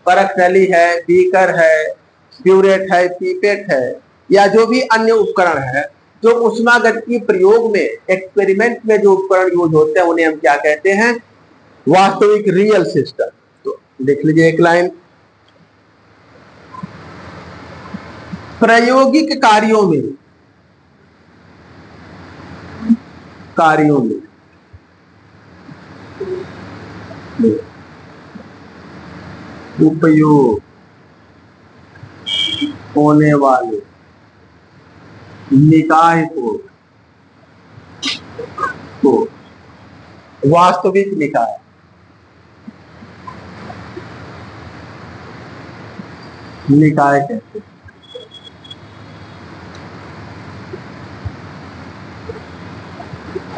परख नली है, बीकर है, ब्यूरेट है, पीपेट है, या जो भी अन्य उपकरण है जो ऊष्मागतिकीय प्रयोग में, एक्सपेरिमेंट में जो उपकरण यूज होते हैं, उन्हें हम क्या कहते हैं? वास्तविक, रियल सिस्टम। तो लिख लीजिए एक लाइन, प्रायोगिक कार्यों में उपयोग होने वाले निकाय को वास्तविक निकाय कहते हैं।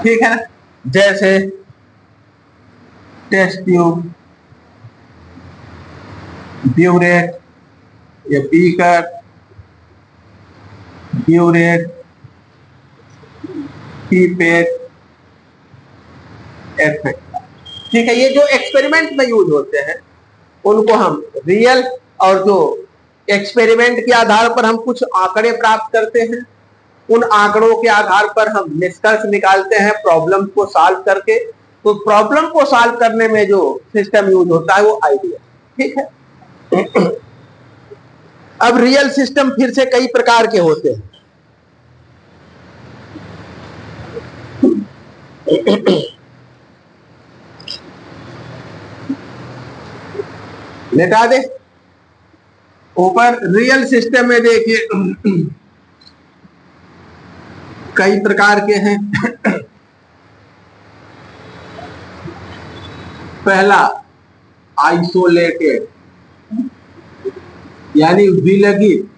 ठीक है ना, जैसे टेस्ट ट्यूब, ब्यूरेट या बीकर, ब्यूरेट, पीपेट एटसेट्रा। ठीक है, ये जो एक्सपेरिमेंट में यूज होते हैं उनको हम रियल, और जो एक्सपेरिमेंट के आधार पर हम कुछ आंकड़े प्राप्त करते हैं, उन आंकड़ों के आधार पर हम निष्कर्ष निकालते हैं प्रॉब्लम को सॉल्व करके। तो प्रॉब्लम को सॉल्व करने में जो सिस्टम यूज होता है वो आइडियल। ठीक है, अब रियल सिस्टम फिर से कई प्रकार के होते हैं। लेटा दे ऊपर। रियल सिस्टम में देखिए कई प्रकार के हैं। पहला आइसोलेटेड, यानी विलगित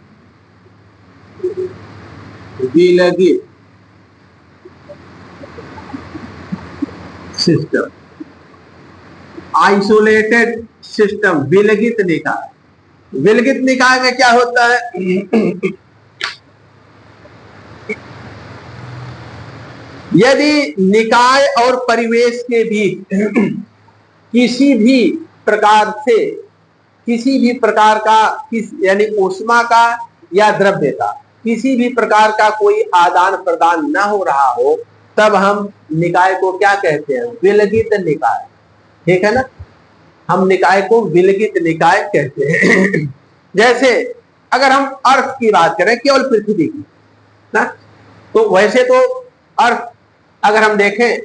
सिस्टम। आइसोलेटेड सिस्टम, विलगित निकाय। विलगित निकाय में क्या होता है? यदि निकाय और परिवेश के बीच किसी भी प्रकार का यानी ऊष्मा का या द्रव्य का किसी भी प्रकार का कोई आदान प्रदान न हो रहा हो, तब हम निकाय को क्या कहते हैं? विलगित निकाय। ठीक है ना, हम निकाय को विलगित निकाय कहते हैं। जैसे अगर हम अर्थ की बात करें, केवल पृथ्वी की ना, तो वैसे तो अर्थ अगर हम देखें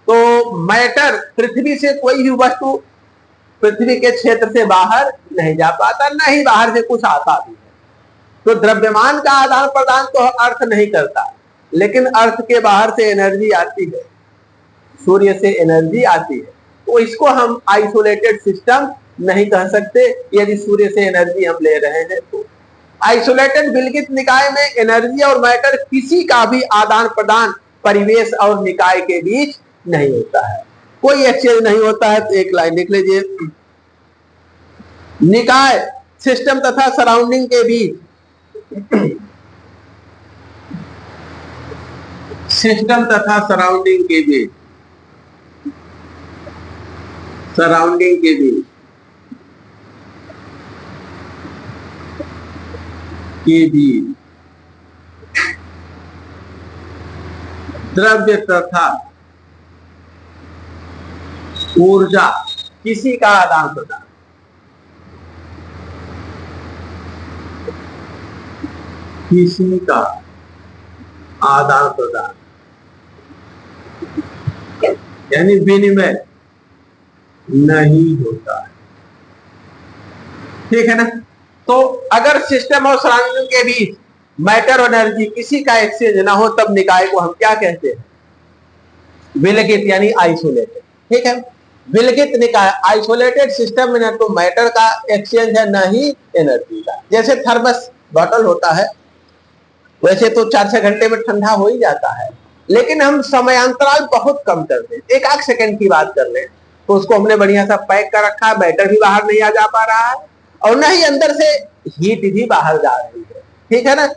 तो मैटर, पृथ्वी से कोई भी वस्तु पृथ्वी के क्षेत्र से बाहर नहीं जा पाता, न ही बाहर से कुछ आता भी है। तो द्रव्यमान का आदान प्रदान तो अर्थ नहीं करता, लेकिन अर्थ के बाहर से एनर्जी आती है, सूर्य से एनर्जी आती है। तो इसको हम आइसोलेटेड सिस्टम नहीं कह सकते यदि सूर्य से एनर्जी हम ले रहे हैं तो। आइसोलेटेड विलगित निकाय में एनर्जी और मैटर किसी का भी आदान प्रदान परिवेश और निकाय के बीच नहीं होता है, कोई एक्सचेंज नहीं होता है। तो एक लाइन लिख लीजिए, निकाय सिस्टम तथा सराउंडिंग के बीच, सिस्टम तथा सराउंडिंग के बीच, सराउंडिंग के बीच द्रव्य तथा ऊर्जा किसी का आदान प्रदान, किसी का आदान प्रदान यानी विनिमय नहीं होता है, ठीक है ना। तो अगर सिस्टम और सराउंडिंग के बीच मैटर और एनर्जी किसी का एक्सचेंज ना हो तब निकाय को हम क्या कहते हैं, विलगित यानी आइसोलेटेड, ठीक है। विलगित निकाय, आइसोलेटेड सिस्टम में न तो मैटर का एक्सचेंज है न ही एनर्जी का। जैसे थर्मस बॉटल होता है, वैसे तो 4-6 घंटे में ठंडा हो ही जाता है, लेकिन हम समयांतराल बहुत कम करते हैं। 1-8 सेकंड की बात कर लें तो उसको हमने बढ़िया सा पैक कर रखा है, मैटर भी बाहर नहीं आ जा पा रहा है और न ही अंदर से हीट भी बाहर जा रही है, ठीक है ना।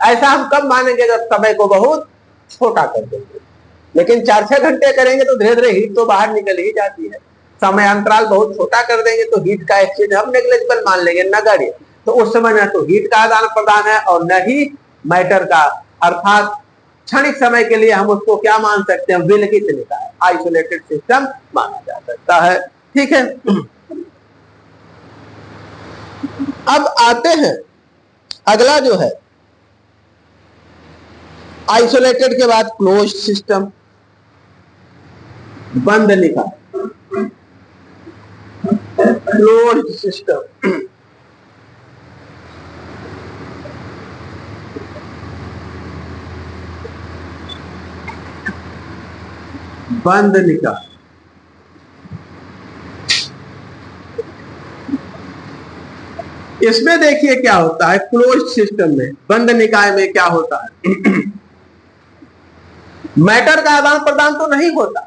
ऐसा हम कब मानेंगे, जब समय को बहुत छोटा कर देंगे। लेकिन 4-6 घंटे करेंगे तो धीरे धीरे हीट तो बाहर निकल ही जाती है। समयांतराल बहुत छोटा कर देंगे तो हीट का एक्सचेंज हम नेग्लिजिबल मान लेंगे, नगण्य। तो उस समय न तो हीट का आदान प्रदान है और न ही मैटर का, अर्थात क्षणिक समय के लिए हम उसको क्या मान सकते हैं, विलगित निकाय, आइसोलेटेड सिस्टम माना जा सकता है, ठीक है। अब आते हैं अगला जो है आइसोलेटेड के बाद क्लोज्ड सिस्टम, बंद निकाय, क्लोज्ड सिस्टम। बंद निकाय, इसमें देखिए क्या होता है, क्लोज्ड सिस्टम में, बंद निकाय में क्या होता है मैटर का आदान प्रदान तो नहीं होता,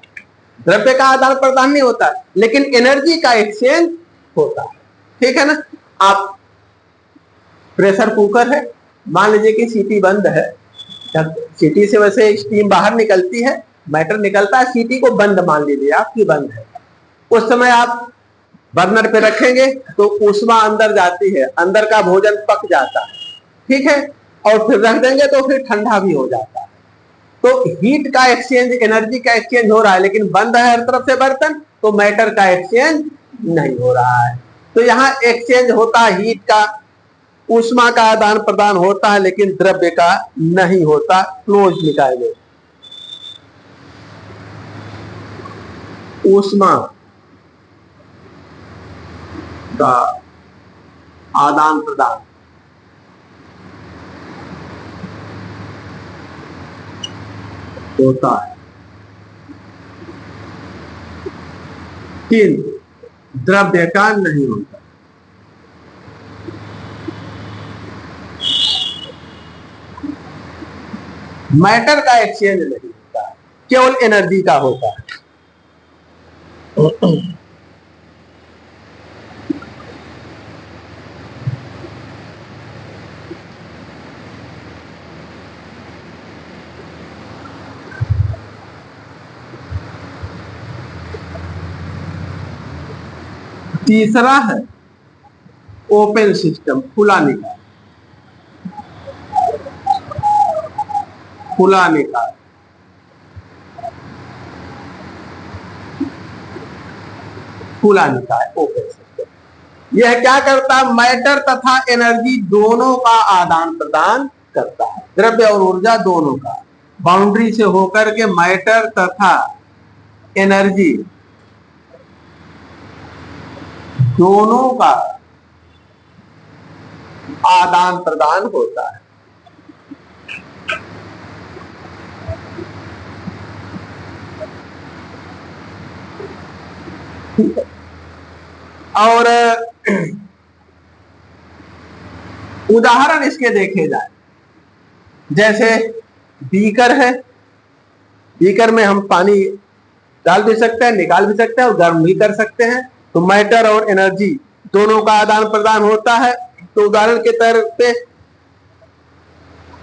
द्रव्य का आदान प्रदान नहीं होता, लेकिन एनर्जी का एक्सचेंज होता है, ठीक है ना। आप प्रेशर कुकर है, मान लीजिए कि सीटी बंद है, जब सीटी से वैसे स्टीम बाहर निकलती है, मैटर निकलता है, सीटी को बंद मान लीजिए आपकी बंद है। उस समय आप बर्नर पे रखेंगे तो ऊष्मा अंदर जाती है, अंदर का भोजन पक जाता है, ठीक है, और फिर रख देंगे तो फिर ठंडा भी हो जाता है। तो हीट का एक्सचेंज, एनर्जी का एक्सचेंज हो रहा है, लेकिन बंद है हर तरफ से बर्तन, तो मैटर का एक्सचेंज नहीं हो रहा है। तो यहां एक्सचेंज होता है हीट का, ऊष्मा का आदान प्रदान होता है, लेकिन द्रव्य का नहीं होता क्लोज निकाय में। ऊष्मा का आदान प्रदान होता है, किंतु द्रव्य का नहीं होता। मैटर का एक्सचेंज नहीं होता, केवल एनर्जी का होता है। तीसरा है ओपन सिस्टम, खुला निकाय, खुला निकाय, खुला निकाय, ओपन सिस्टम। यह क्या करता है, मैटर तथा एनर्जी दोनों का आदान प्रदान करता है, द्रव्य और ऊर्जा दोनों का, बाउंड्री से होकर के मैटर तथा एनर्जी दोनों का आदान प्रदान होता है। ठीक है, और उदाहरण इसके देखे जाए, जैसे बीकर है, बीकर में हम पानी डाल भी सकते हैं, निकाल भी सकते हैं और गर्म भी कर सकते हैं। तो मैटर और एनर्जी दोनों का आदान प्रदान होता है। तो उदाहरण के तौर पे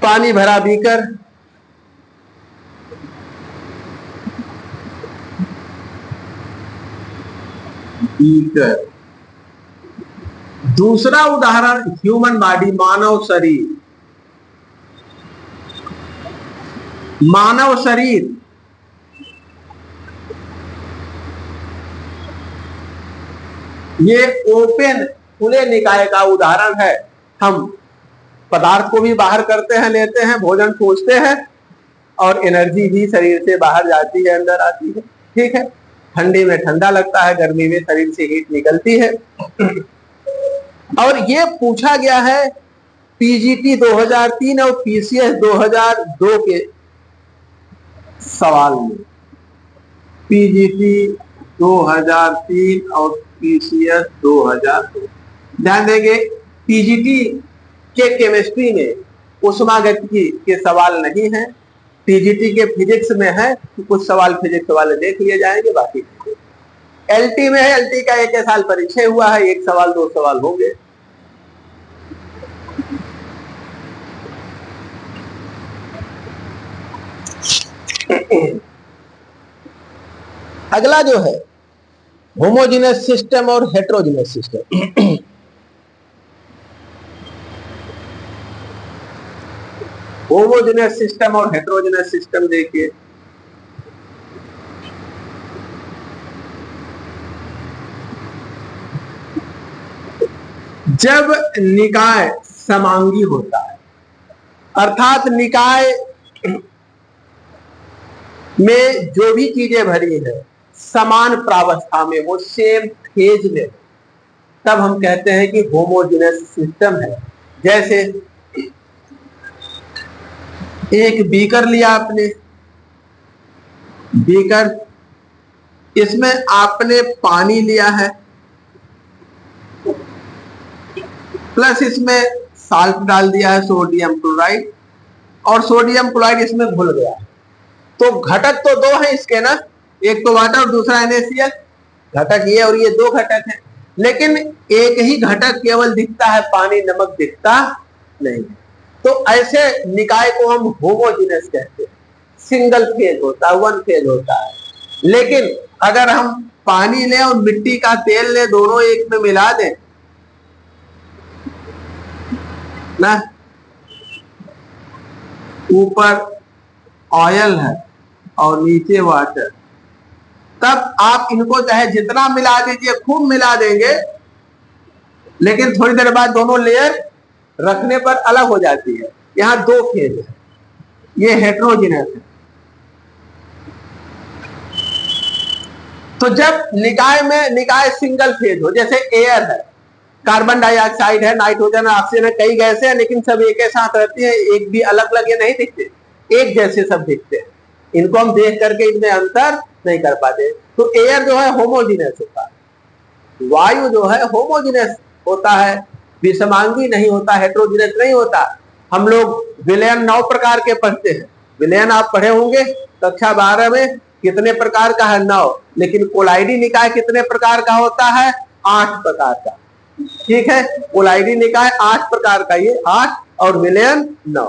पानी भरा बीकर, बीकर। दूसरा उदाहरण ह्यूमन बॉडी, मानव शरीर। मानव शरीर ये ओपन खुले निकाय का उदाहरण है। हम पदार्थ को भी बाहर करते हैं, लेते हैं, भोजन सोचते हैं और एनर्जी भी शरीर से बाहर जाती है, अंदर आती है। ठीक है, ठंडी में ठंडा लगता है, गर्मी में शरीर से हीट निकलती है। और ये पूछा गया है पीजीटी 2003 और पीसीएस 2002 के सवाल में। पीजीटी 2003 और पीसीएस 2002। ध्यान देंगे, पीजीटी के केमिस्ट्री में उष्मागतिकी के सवाल नहीं है, पीजीटी के फिजिक्स में है। कुछ सवाल फिजिक्स वाले देख लिए जाएंगे, बाकी एलटी में है। एलटी का एक साल परिचय हुआ है, एक सवाल दो सवाल होंगे। अगला जो है होमोजेनस सिस्टम और हेट्रोजेनस सिस्टम। होमोजेनस सिस्टम और हेट्रोजेनस सिस्टम देखिए, जब निकाय समांगी होता है, अर्थात निकाय में जो भी चीजें भरी है समान प्रावस्था में, वो सेम फेज में, तब हम कहते हैं कि होमोजेनस सिस्टम है। जैसे एक बीकर लिया आपने, बीकर, इसमें आपने पानी लिया है, प्लस इसमें साल्ट डाल दिया है, सोडियम क्लोराइड, और सोडियम क्लोराइड इसमें घुल गया। तो घटक तो दो है इसके ना, एक तो वाटर और दूसरा NaCl। घटक ये और ये दो घटक है, लेकिन एक ही घटक केवल दिखता है, पानी नमक दिखता नहीं। तो ऐसे निकाय को हम होमोजेनस कहते हैं, सिंगल फेज होता है, वन फेज होता है। लेकिन अगर हम पानी लें और मिट्टी का तेल लें, दोनों एक में मिला दें ना, ऊपर ऑयल है और नीचे वाटर, तब आप इनको चाहे जितना मिला दीजिए, खूब मिला देंगे, लेकिन थोड़ी देर बाद दोनों लेयर रखने पर अलग हो जाती है। यहां दो फेज है, ये हेट्रोजेनस है। तो जब निकाय सिंगल फेज हो, जैसे एयर है, कार्बन डाइऑक्साइड है, नाइट्रोजन है, ऑक्सीजन है, कई गैसें हैं, लेकिन सब एक साथ रहती है, एक भी अलग अलग ये नहीं दिखते, एक जैसे सब दिखते हैं। इनको हम देख करके इनमें अंतर नहीं कर पाते। तो एयर जो है होमोजेनस होता है, वायु जो है होमोजेनस होता है, विषमांगी नहीं होता, हेट्रोजेनस नहीं होता। हम लोग विलयन 9 प्रकार के पढ़ते हैं। विलयन आप पढ़े होंगे कक्षा 12 में, कितने प्रकार का है? 9। लेकिन कोलाइडी निकाय कितने प्रकार का होता है? 8 प्रकार का। ठीक है, कोलाइडी निकाय 8 प्रकार का, ये 8 और विलयन 9।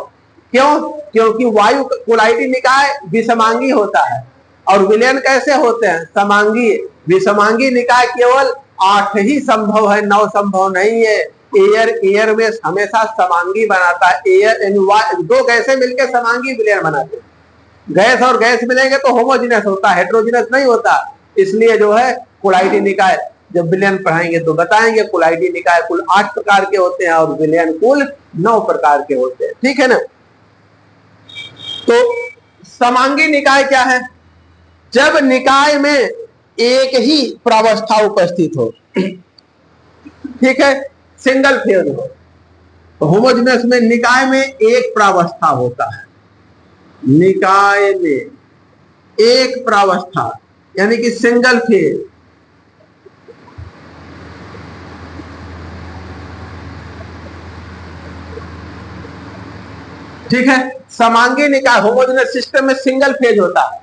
क्यों? क्योंकि वायु कोलाइडी निकाय विषमांगी होता है और विलयन कैसे होते हैं? समांगी। विषमांगी निकाय केवल 8 ही संभव है, 9 संभव नहीं है। एयर में हमेशा समांगी बनाता है। एयर दो गैसें मिलकर समांगी विलयन बनाते हैं। गैस और गैस मिलेंगे तो होमोजेनस होता है, हेट्रोजेनस नहीं होता। इसलिए जो है कोलाइडी निकाय जब विलयन पढ़ाएंगे तो बताएंगे, कोलाइडी निकाय कुल 8 प्रकार के होते हैं और विलयन कुल 9 प्रकार के होते हैं। ठीक है ना? तो समांगी निकाय क्या है? जब निकाय में एक ही प्रावस्था उपस्थित हो, ठीक है, सिंगल फेज हो। तो होमोजेनस में निकाय में एक प्रावस्था होता है, निकाय में एक प्रावस्था, यानी कि सिंगल फेज। ठीक है। समांगी निकाय होमोजेनस सिस्टम में सिंगल फेज होता है,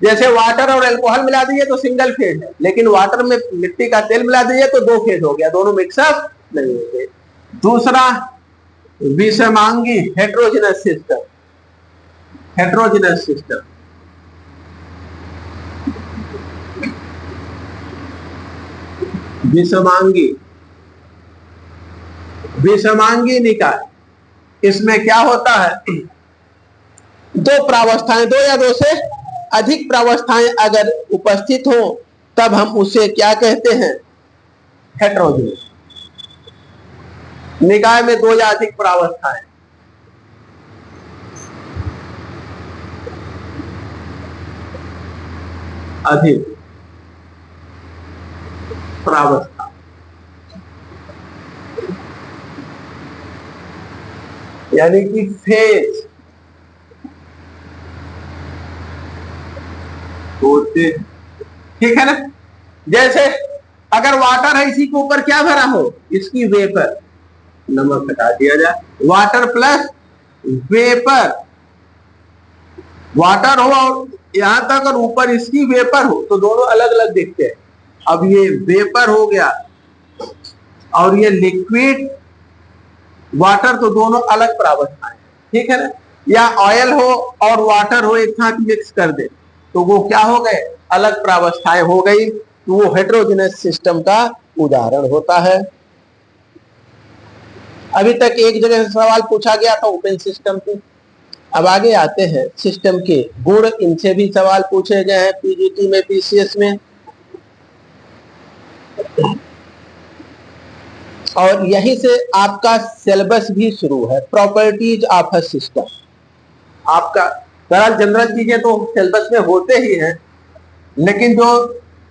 जैसे वाटर और अल्कोहल मिला दिए तो सिंगल फेज है, लेकिन वाटर में मिट्टी का तेल मिला दिए तो दो फेज हो गया, दोनों मिक्सअप नहीं होते। दूसरा विषमांगी हेट्रोजेनस सिस्टम, हेट्रोजेनस सिस्टम विषमांगी, विषमांगी निकाय, इसमें क्या होता है, दो प्रावस्थाएं, दो या दो से अधिक प्रावस्थाएं अगर उपस्थित हो तब हम उसे क्या कहते हैं, हेट्रोजेनस। निकाय में दो या अधिक प्रावस्थाएं, अधिक प्रावस्था, यानी कि फेज होते, ठीक है ना। जैसे अगर वाटर है, इसी के ऊपर क्या भरा हो, इसकी वेपर, नमक हटा दिया जाए, वाटर प्लस वेपर, वाटर हो और यहां तक और ऊपर इसकी वेपर हो तो दोनों अलग अलग दिखते हैं। अब ये वेपर हो गया और ये लिक्विड वाटर, तो दोनों अलग प्रावस्थाएं, ठीक है ना। या ऑयल हो और वाटर हो एक साथ मिक्स कर दे तो वो क्या हो गए, अलग प्रावस्थाएं हो गई, तो वो हेट्रोजेनस सिस्टम का उदाहरण होता है। अभी तक एक जगह से सवाल पूछा गया था ओपन सिस्टम की। अब आगे आते हैं सिस्टम के गुण, इनसे भी सवाल पूछे गए हैं पीजीटी में, पीसीएस में, और यहीं से आपका सिलेबस भी शुरू है, प्रॉपर्टीज ऑफ अ सिस्टम। आपका सरल जनरल चीजें तो सिलेबस में होते ही हैं, लेकिन जो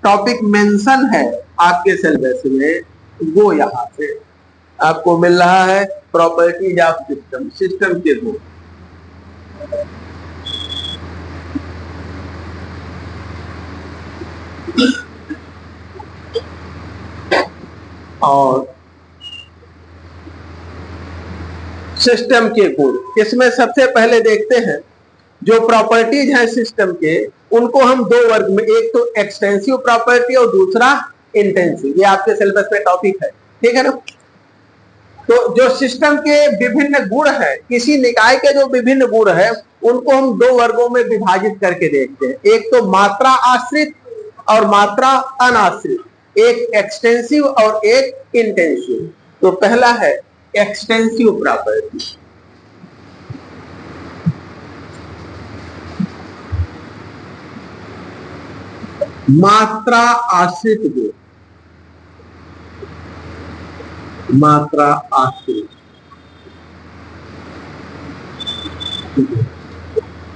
टॉपिक मेंशन है आपके सिलेबस में वो यहां से आपको मिल रहा है, प्रॉपर्टीज ऑफ सिस्टम, सिस्टम के गुण। और सिस्टम के गुण, इसमें सबसे पहले देखते हैं जो प्रॉपर्टीज हैं सिस्टम के, उनको हम दो वर्ग में, एक तो एक्सटेंसिव प्रॉपर्टी और दूसरा इंटेंसिव, ये आपके सिलेबस में टॉपिक है, ठीक है ना। तो जो सिस्टम के विभिन्न गुण हैं, किसी निकाय के जो विभिन्न गुण हैं उनको हम दो वर्गों में विभाजित करके देखते हैं, एक तो मात्रा आश्रित और मात्रा अनाश्रित, एक एक्सटेंसिव और एक इंटेंसिव। तो पहला है एक्सटेंसिव प्रॉपर्टी, मात्रा आश्रित गुण, मात्रा आश्रित,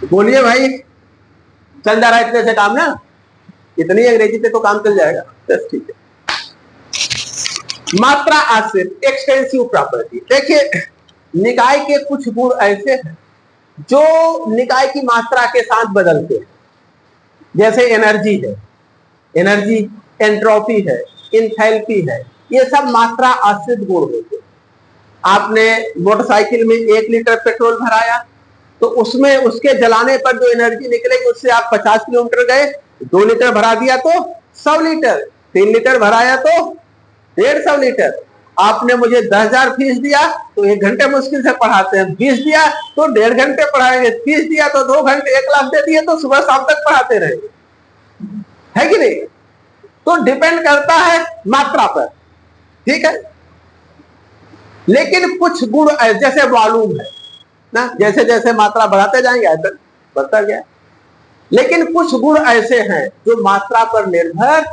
बोलिए भाई, चल जा रहा है इतने से काम ना, इतनी अंग्रेजी पे तो काम चल जाएगा, बस ठीक है। मात्रा आश्रित एक्सटेंसिव प्रॉपर्टी, देखिए निकाय के कुछ गुण ऐसे हैं जो निकाय की मात्रा के साथ बदलते हैं, जैसे एनर्जी है, एनर्जी, एंट्रोपी है, इंथैल्पी है, ये सब मात्रा आश्रित गुण होते हैं। आपने मोटरसाइकिल में 1 लीटर पेट्रोल भराया तो उसमें उसके जलाने पर जो एनर्जी निकलेगी उससे आप 50 किलोमीटर गए, 2 लीटर भरा दिया तो 100 लीटर, 3 लीटर भराया तो 150 लीटर। आपने मुझे 10,000 फीस दिया तो 1 घंटे मुश्किल से पढ़ाते हैं, 20 दिया तो 1.5 घंटे पढ़ाएंगे, 30 दिया तो 2 घंटे, 1 लाख दे दिए तो सुबह शाम तक पढ़ाते रहेंगे, है कि नहीं। तो डिपेंड करता है मात्रा पर, ठीक है। लेकिन कुछ गुण जैसे वॉल्यूम है ना, जैसे जैसे मात्रा बढ़ाते जाएंगे ऐसा बढ़ता गया, लेकिन कुछ गुण ऐसे हैं जो मात्रा पर निर्भर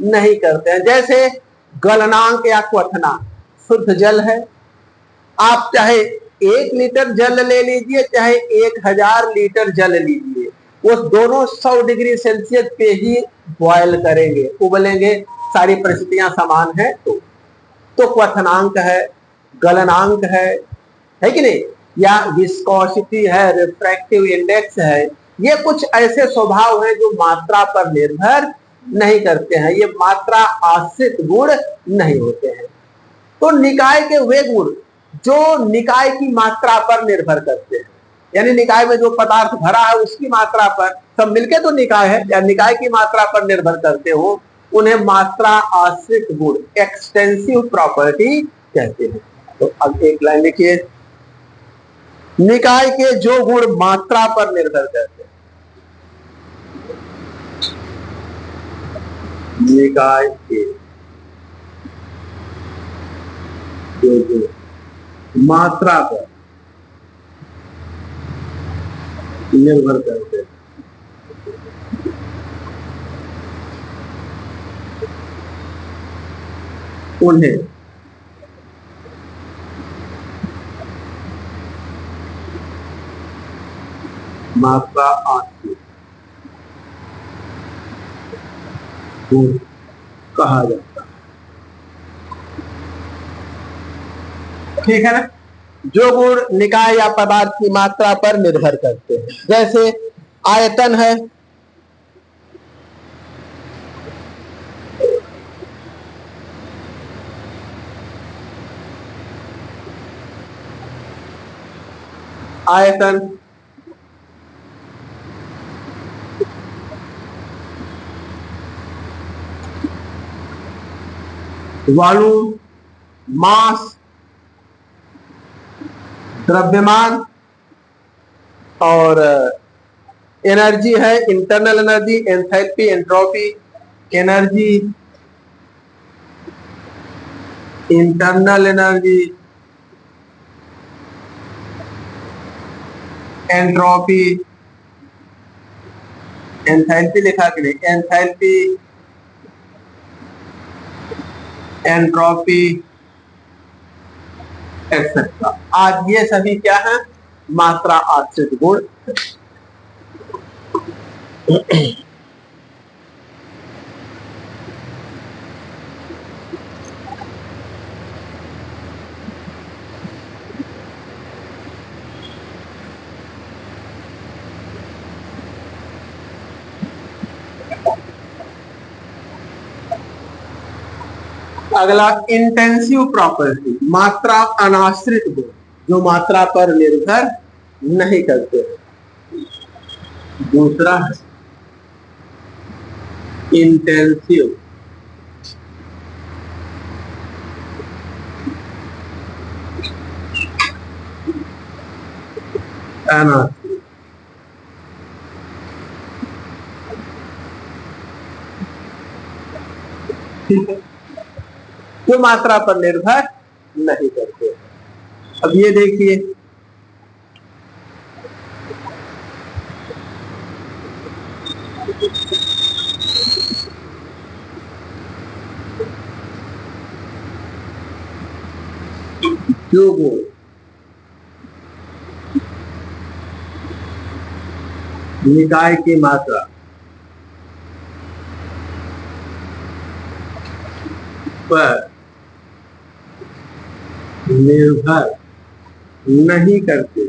नहीं करते हैं, जैसे गलनांक या क्वथनांक। शुद्ध जल है, आप चाहे 1 लीटर जल ले लीजिए चाहे 1000 लीटर जल लीजिए, वो दोनों 100 डिग्री सेल्सियस पे ही बॉयल करेंगे, उबलेंगे, सारी परिस्थितियां समान है। तो क्वथनांक है, गलनांक है कि नहीं, या विस्कोसिटी है, रिफ्रैक्टिव इंडेक्स है, ये कुछ ऐसे स्वभाव हैं जो मात्रा पर निर्भर नहीं करते हैं, ये मात्रा आश्रित गुण नहीं होते हैं। तो निकाय के वे गुण जो निकाय की मात्रा पर निर्भर करते हैं, यानी निकाय में जो पदार्थ भरा है उसकी मात्रा पर, सब मिलके तो निकाय है, या निकाय की मात्रा पर निर्भर करते हो, उन्हें मात्रा आश्रित गुण, एक्सटेंसिव प्रॉपर्टी कहते हैं। तो अब एक लाइन लिखिए, निकाय के जो गुण मात्रा पर निर्भर करते हैं, निकाय के जो गुण मात्रा पर निर्भर करते हैं, उन्हें मात्रा आश्रित गुण कहा जाता है। ठीक है ना, जो गुण निकाय या पदार्थ की मात्रा पर निर्भर करते हैं, जैसे आयतन है, आयतन, वॉल्यूम, मास, द्रव्यमान, और एनर्जी है, internal energy, enthalpy, entropy, energy, internal energy, entropy, enthalpy लिखा कि नहीं, एंथैल्पी, एंट्रोपी एक्सेट्रा। आज ये सभी क्या है, मात्रा आश्रित गुण। अगला इंटेंसिव प्रॉपर्टी, मात्रा अनाश्रित गुण, जो मात्रा पर निर्भर नहीं करते। दूसरा है इंटेंसिव अनाश्रित। ठीक है, जो मात्रा पर निर्भर नहीं करते। अब ये देखिए, जो गुण निकाय की मात्रा पर निर्भर नहीं करते,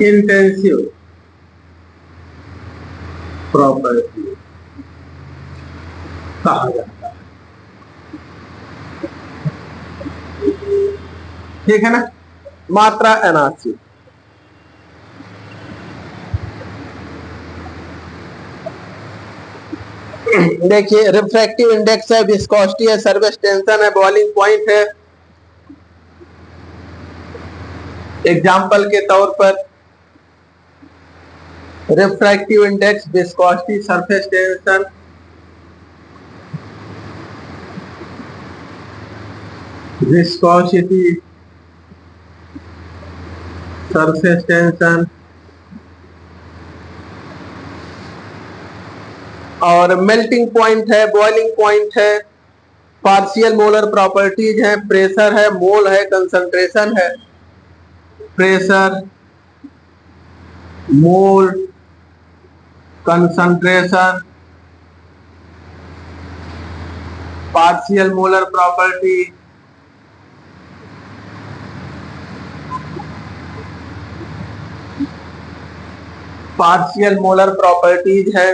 इंटेंसिव प्रॉपर्टी कहा जाता है। ठीक है ना, मात्रा अनाश्रित। देखिए, रिफ्रैक्टिव इंडेक्स है, विस्कोसिटी है, सर्फेस टेंशन है, बॉइलिंग पॉइंट है। एग्जाम्पल के तौर पर refractive index, viscosity, surface tension, viscosity, surface tension, और मेल्टिंग पॉइंट है, बॉइलिंग पॉइंट है, पार्शियल मोलर प्रॉपर्टीज है, प्रेशर है, मोल है, कंसंट्रेशन है। Pressure, mole, concentration, partial molar property, partial molar properties है,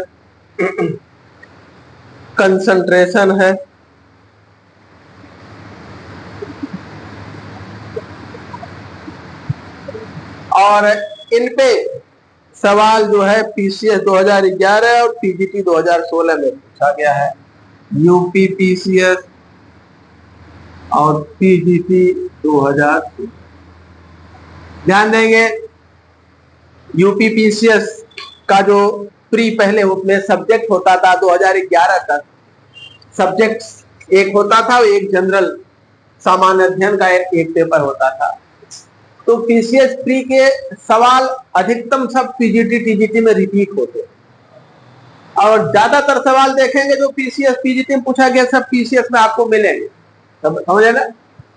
कंसंट्रेशन है, और इन पे सवाल जो है पीसीएस 2011 और पीजीटी 2016 में पूछा गया है। यूपी पीसीएस और पीजीटी 2016। ध्यान देंगे, यूपी पीसीएस का जो प्री पहले उसमें सब्जेक्ट होता था 2011 तक, सब्जेक्ट एक होता था, एक जनरल सामान्य अध्ययन का एक पेपर होता था। तो पीसीएस प्री के सवाल अधिकतम सब पीजीटी टीजीटी में रिपीट होते हैं और ज्यादातर सवाल देखेंगे जो पीसीएस पीजीटी में पूछा गया सब पीसीएस में आपको मिलेंगे, समझे ना।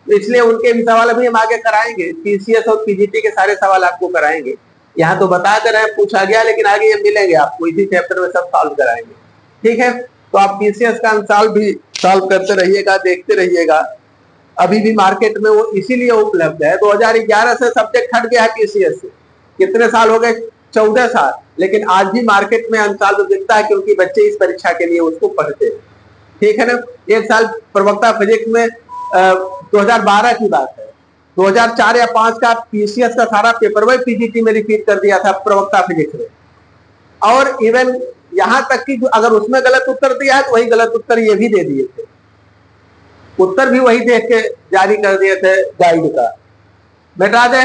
इसलिए उनके भी सवाल अभी हम आगे कराएंगे, पीसीएस और पीजीटी के सारे सवाल आपको कराएंगे। यहाँ तो बता दे रहे हैं पूछा गया, लेकिन आगे ये मिलेंगे आपको, इसी चैप्टर में सब सॉल्व कराएंगे। ठीक है, तो आप पीसीएस का सॉल्व भी सॉल्व करते रहिएगा, देखते रहिएगा। अभी भी मार्केट में वो इसीलिए उपलब्ध है। 2011 से सब्जेक्ट हट गया है पीसीएस से, कितने साल हो गए, 14 साल, लेकिन आज भी मार्केट में अनसॉल्व दिखता है क्योंकि बच्चे इस परीक्षा के लिए उसको पढ़ते हैं। ठीक है ना। एक साल प्रवक्ता फिजिक्स में 2012 की बात है, 2004 या 5 का पीसीएस का सारा पेपर वही पीजीटी में रिपीट कर दिया था प्रवक्ता फिजिक्स में। और इवन यहां तक कि अगर उसमें गलत उत्तर दिया है तो वही गलत उत्तर ये भी दे दिए थे, उत्तर भी वही देख के जारी कर दिए थे गाइड का। बेटा दे,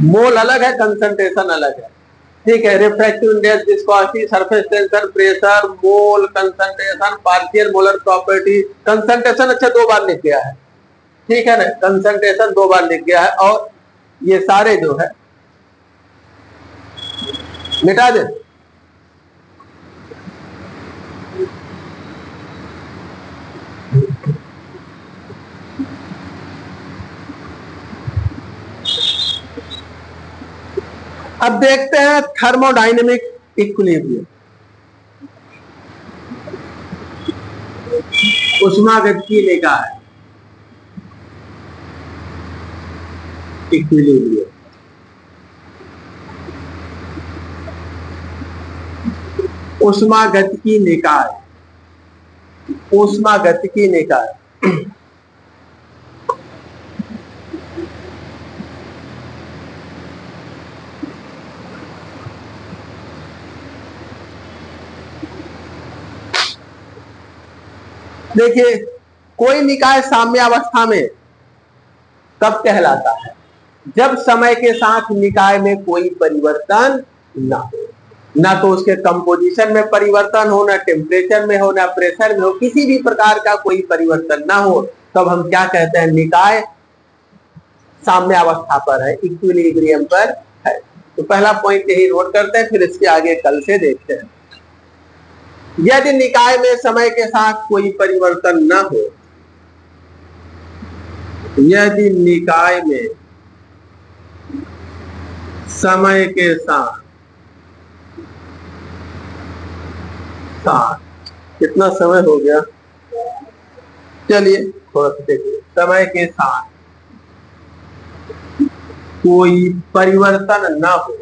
मोल अलग है, कंसंट्रेशन अलग है। ठीक है, refractive index, viscosity, surface tension, pressure, mole, concentration, partial molar property. Concentration अच्छा 2 बार लिख गया है, ठीक है ना, कंसंट्रेशन 2 बार लिख गया है। और ये सारे जो है मिटा दे। अब देखते हैं थर्मोडायनेमिक इक्विलिब्रियम, ऊष्मागतिकी निकाय इक्विलिब्रियम। ऊष्मागतिकी निकाय, ऊष्मागतिकी निकाय। देखिए, कोई निकाय साम्यावस्था में कब कहलाता है, जब समय के साथ निकाय में कोई परिवर्तन ना हो, ना तो उसके कंपोजिशन में परिवर्तन हो, ना टेम्परेचर में हो, ना प्रेशर में हो, किसी भी प्रकार का कोई परिवर्तन ना हो, तब हम क्या कहते हैं, निकाय साम्यावस्था पर है, इक्विलिब्रियम पर है। तो पहला पॉइंट यही नोट करते हैं, फिर इसके आगे कल से देखते हैं। यदि निकाय में समय के साथ कोई परिवर्तन न हो, यदि निकाय में समय के साथ कितना समय हो गया, चलिए थोड़ा सा देखिए, समय के साथ कोई परिवर्तन न हो,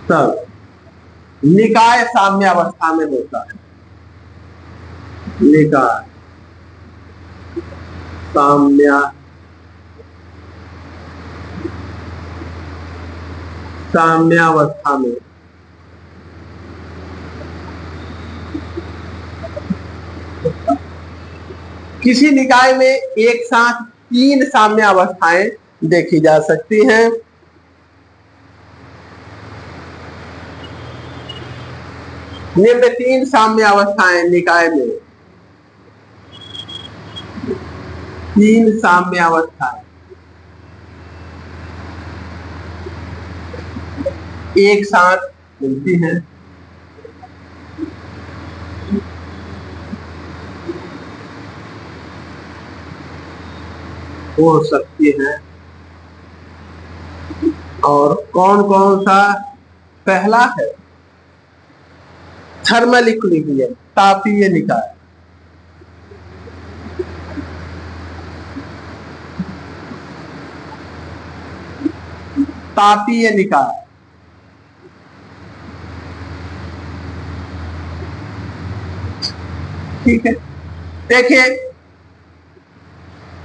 तब निकाय साम्यावस्था में होता है। निकाय साम्यावस्था में किसी निकाय में एक साथ 3 साम्यावस्थाएं देखी जा सकती हैं। निम्न 3 साम्यावस्थाएं निकाय में, 3 साम्यावस्थाएं एक साथ मिलती हैं। हो सकती है, और कौन कौन सा, पहला है थर्मल इक्विलिब्रियम, तापीय निकाय। तापीय निकाय ठीक है, देखिए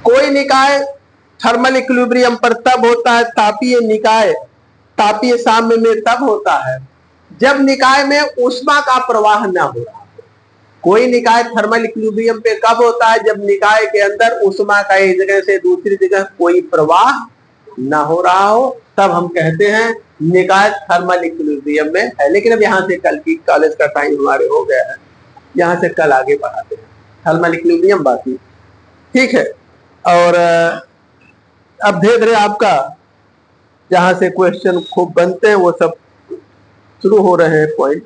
कोई निकाय थर्मल इक्विलिब्रियम पर तब होता है, तापीय निकाय तापीय साम्य में तब होता है जब निकाय में ऊष्मा का प्रवाह न हो रहा। कोई निकाय थर्मल इक्विलिब्रियम पे कब होता है? जब निकाय के अंदर ऊष्मा का एक जगह से दूसरी जगह कोई प्रवाह ना हो रहा हो, तब हम कहते हैं निकाय थर्मल इक्विलिब्रियम में है। लेकिन अब यहाँ से कल की कॉलेज का टाइम हमारे हो गया है, यहाँ से कल आगे बढ़ाते हैं, थर्मल इक्विलिब्रियम बाकी, ठीक है। और अब धीरे धीरे आपका जहां से क्वेश्चन खूब बनते हैं वो सब शुरू हो रहे हैं पॉइंट।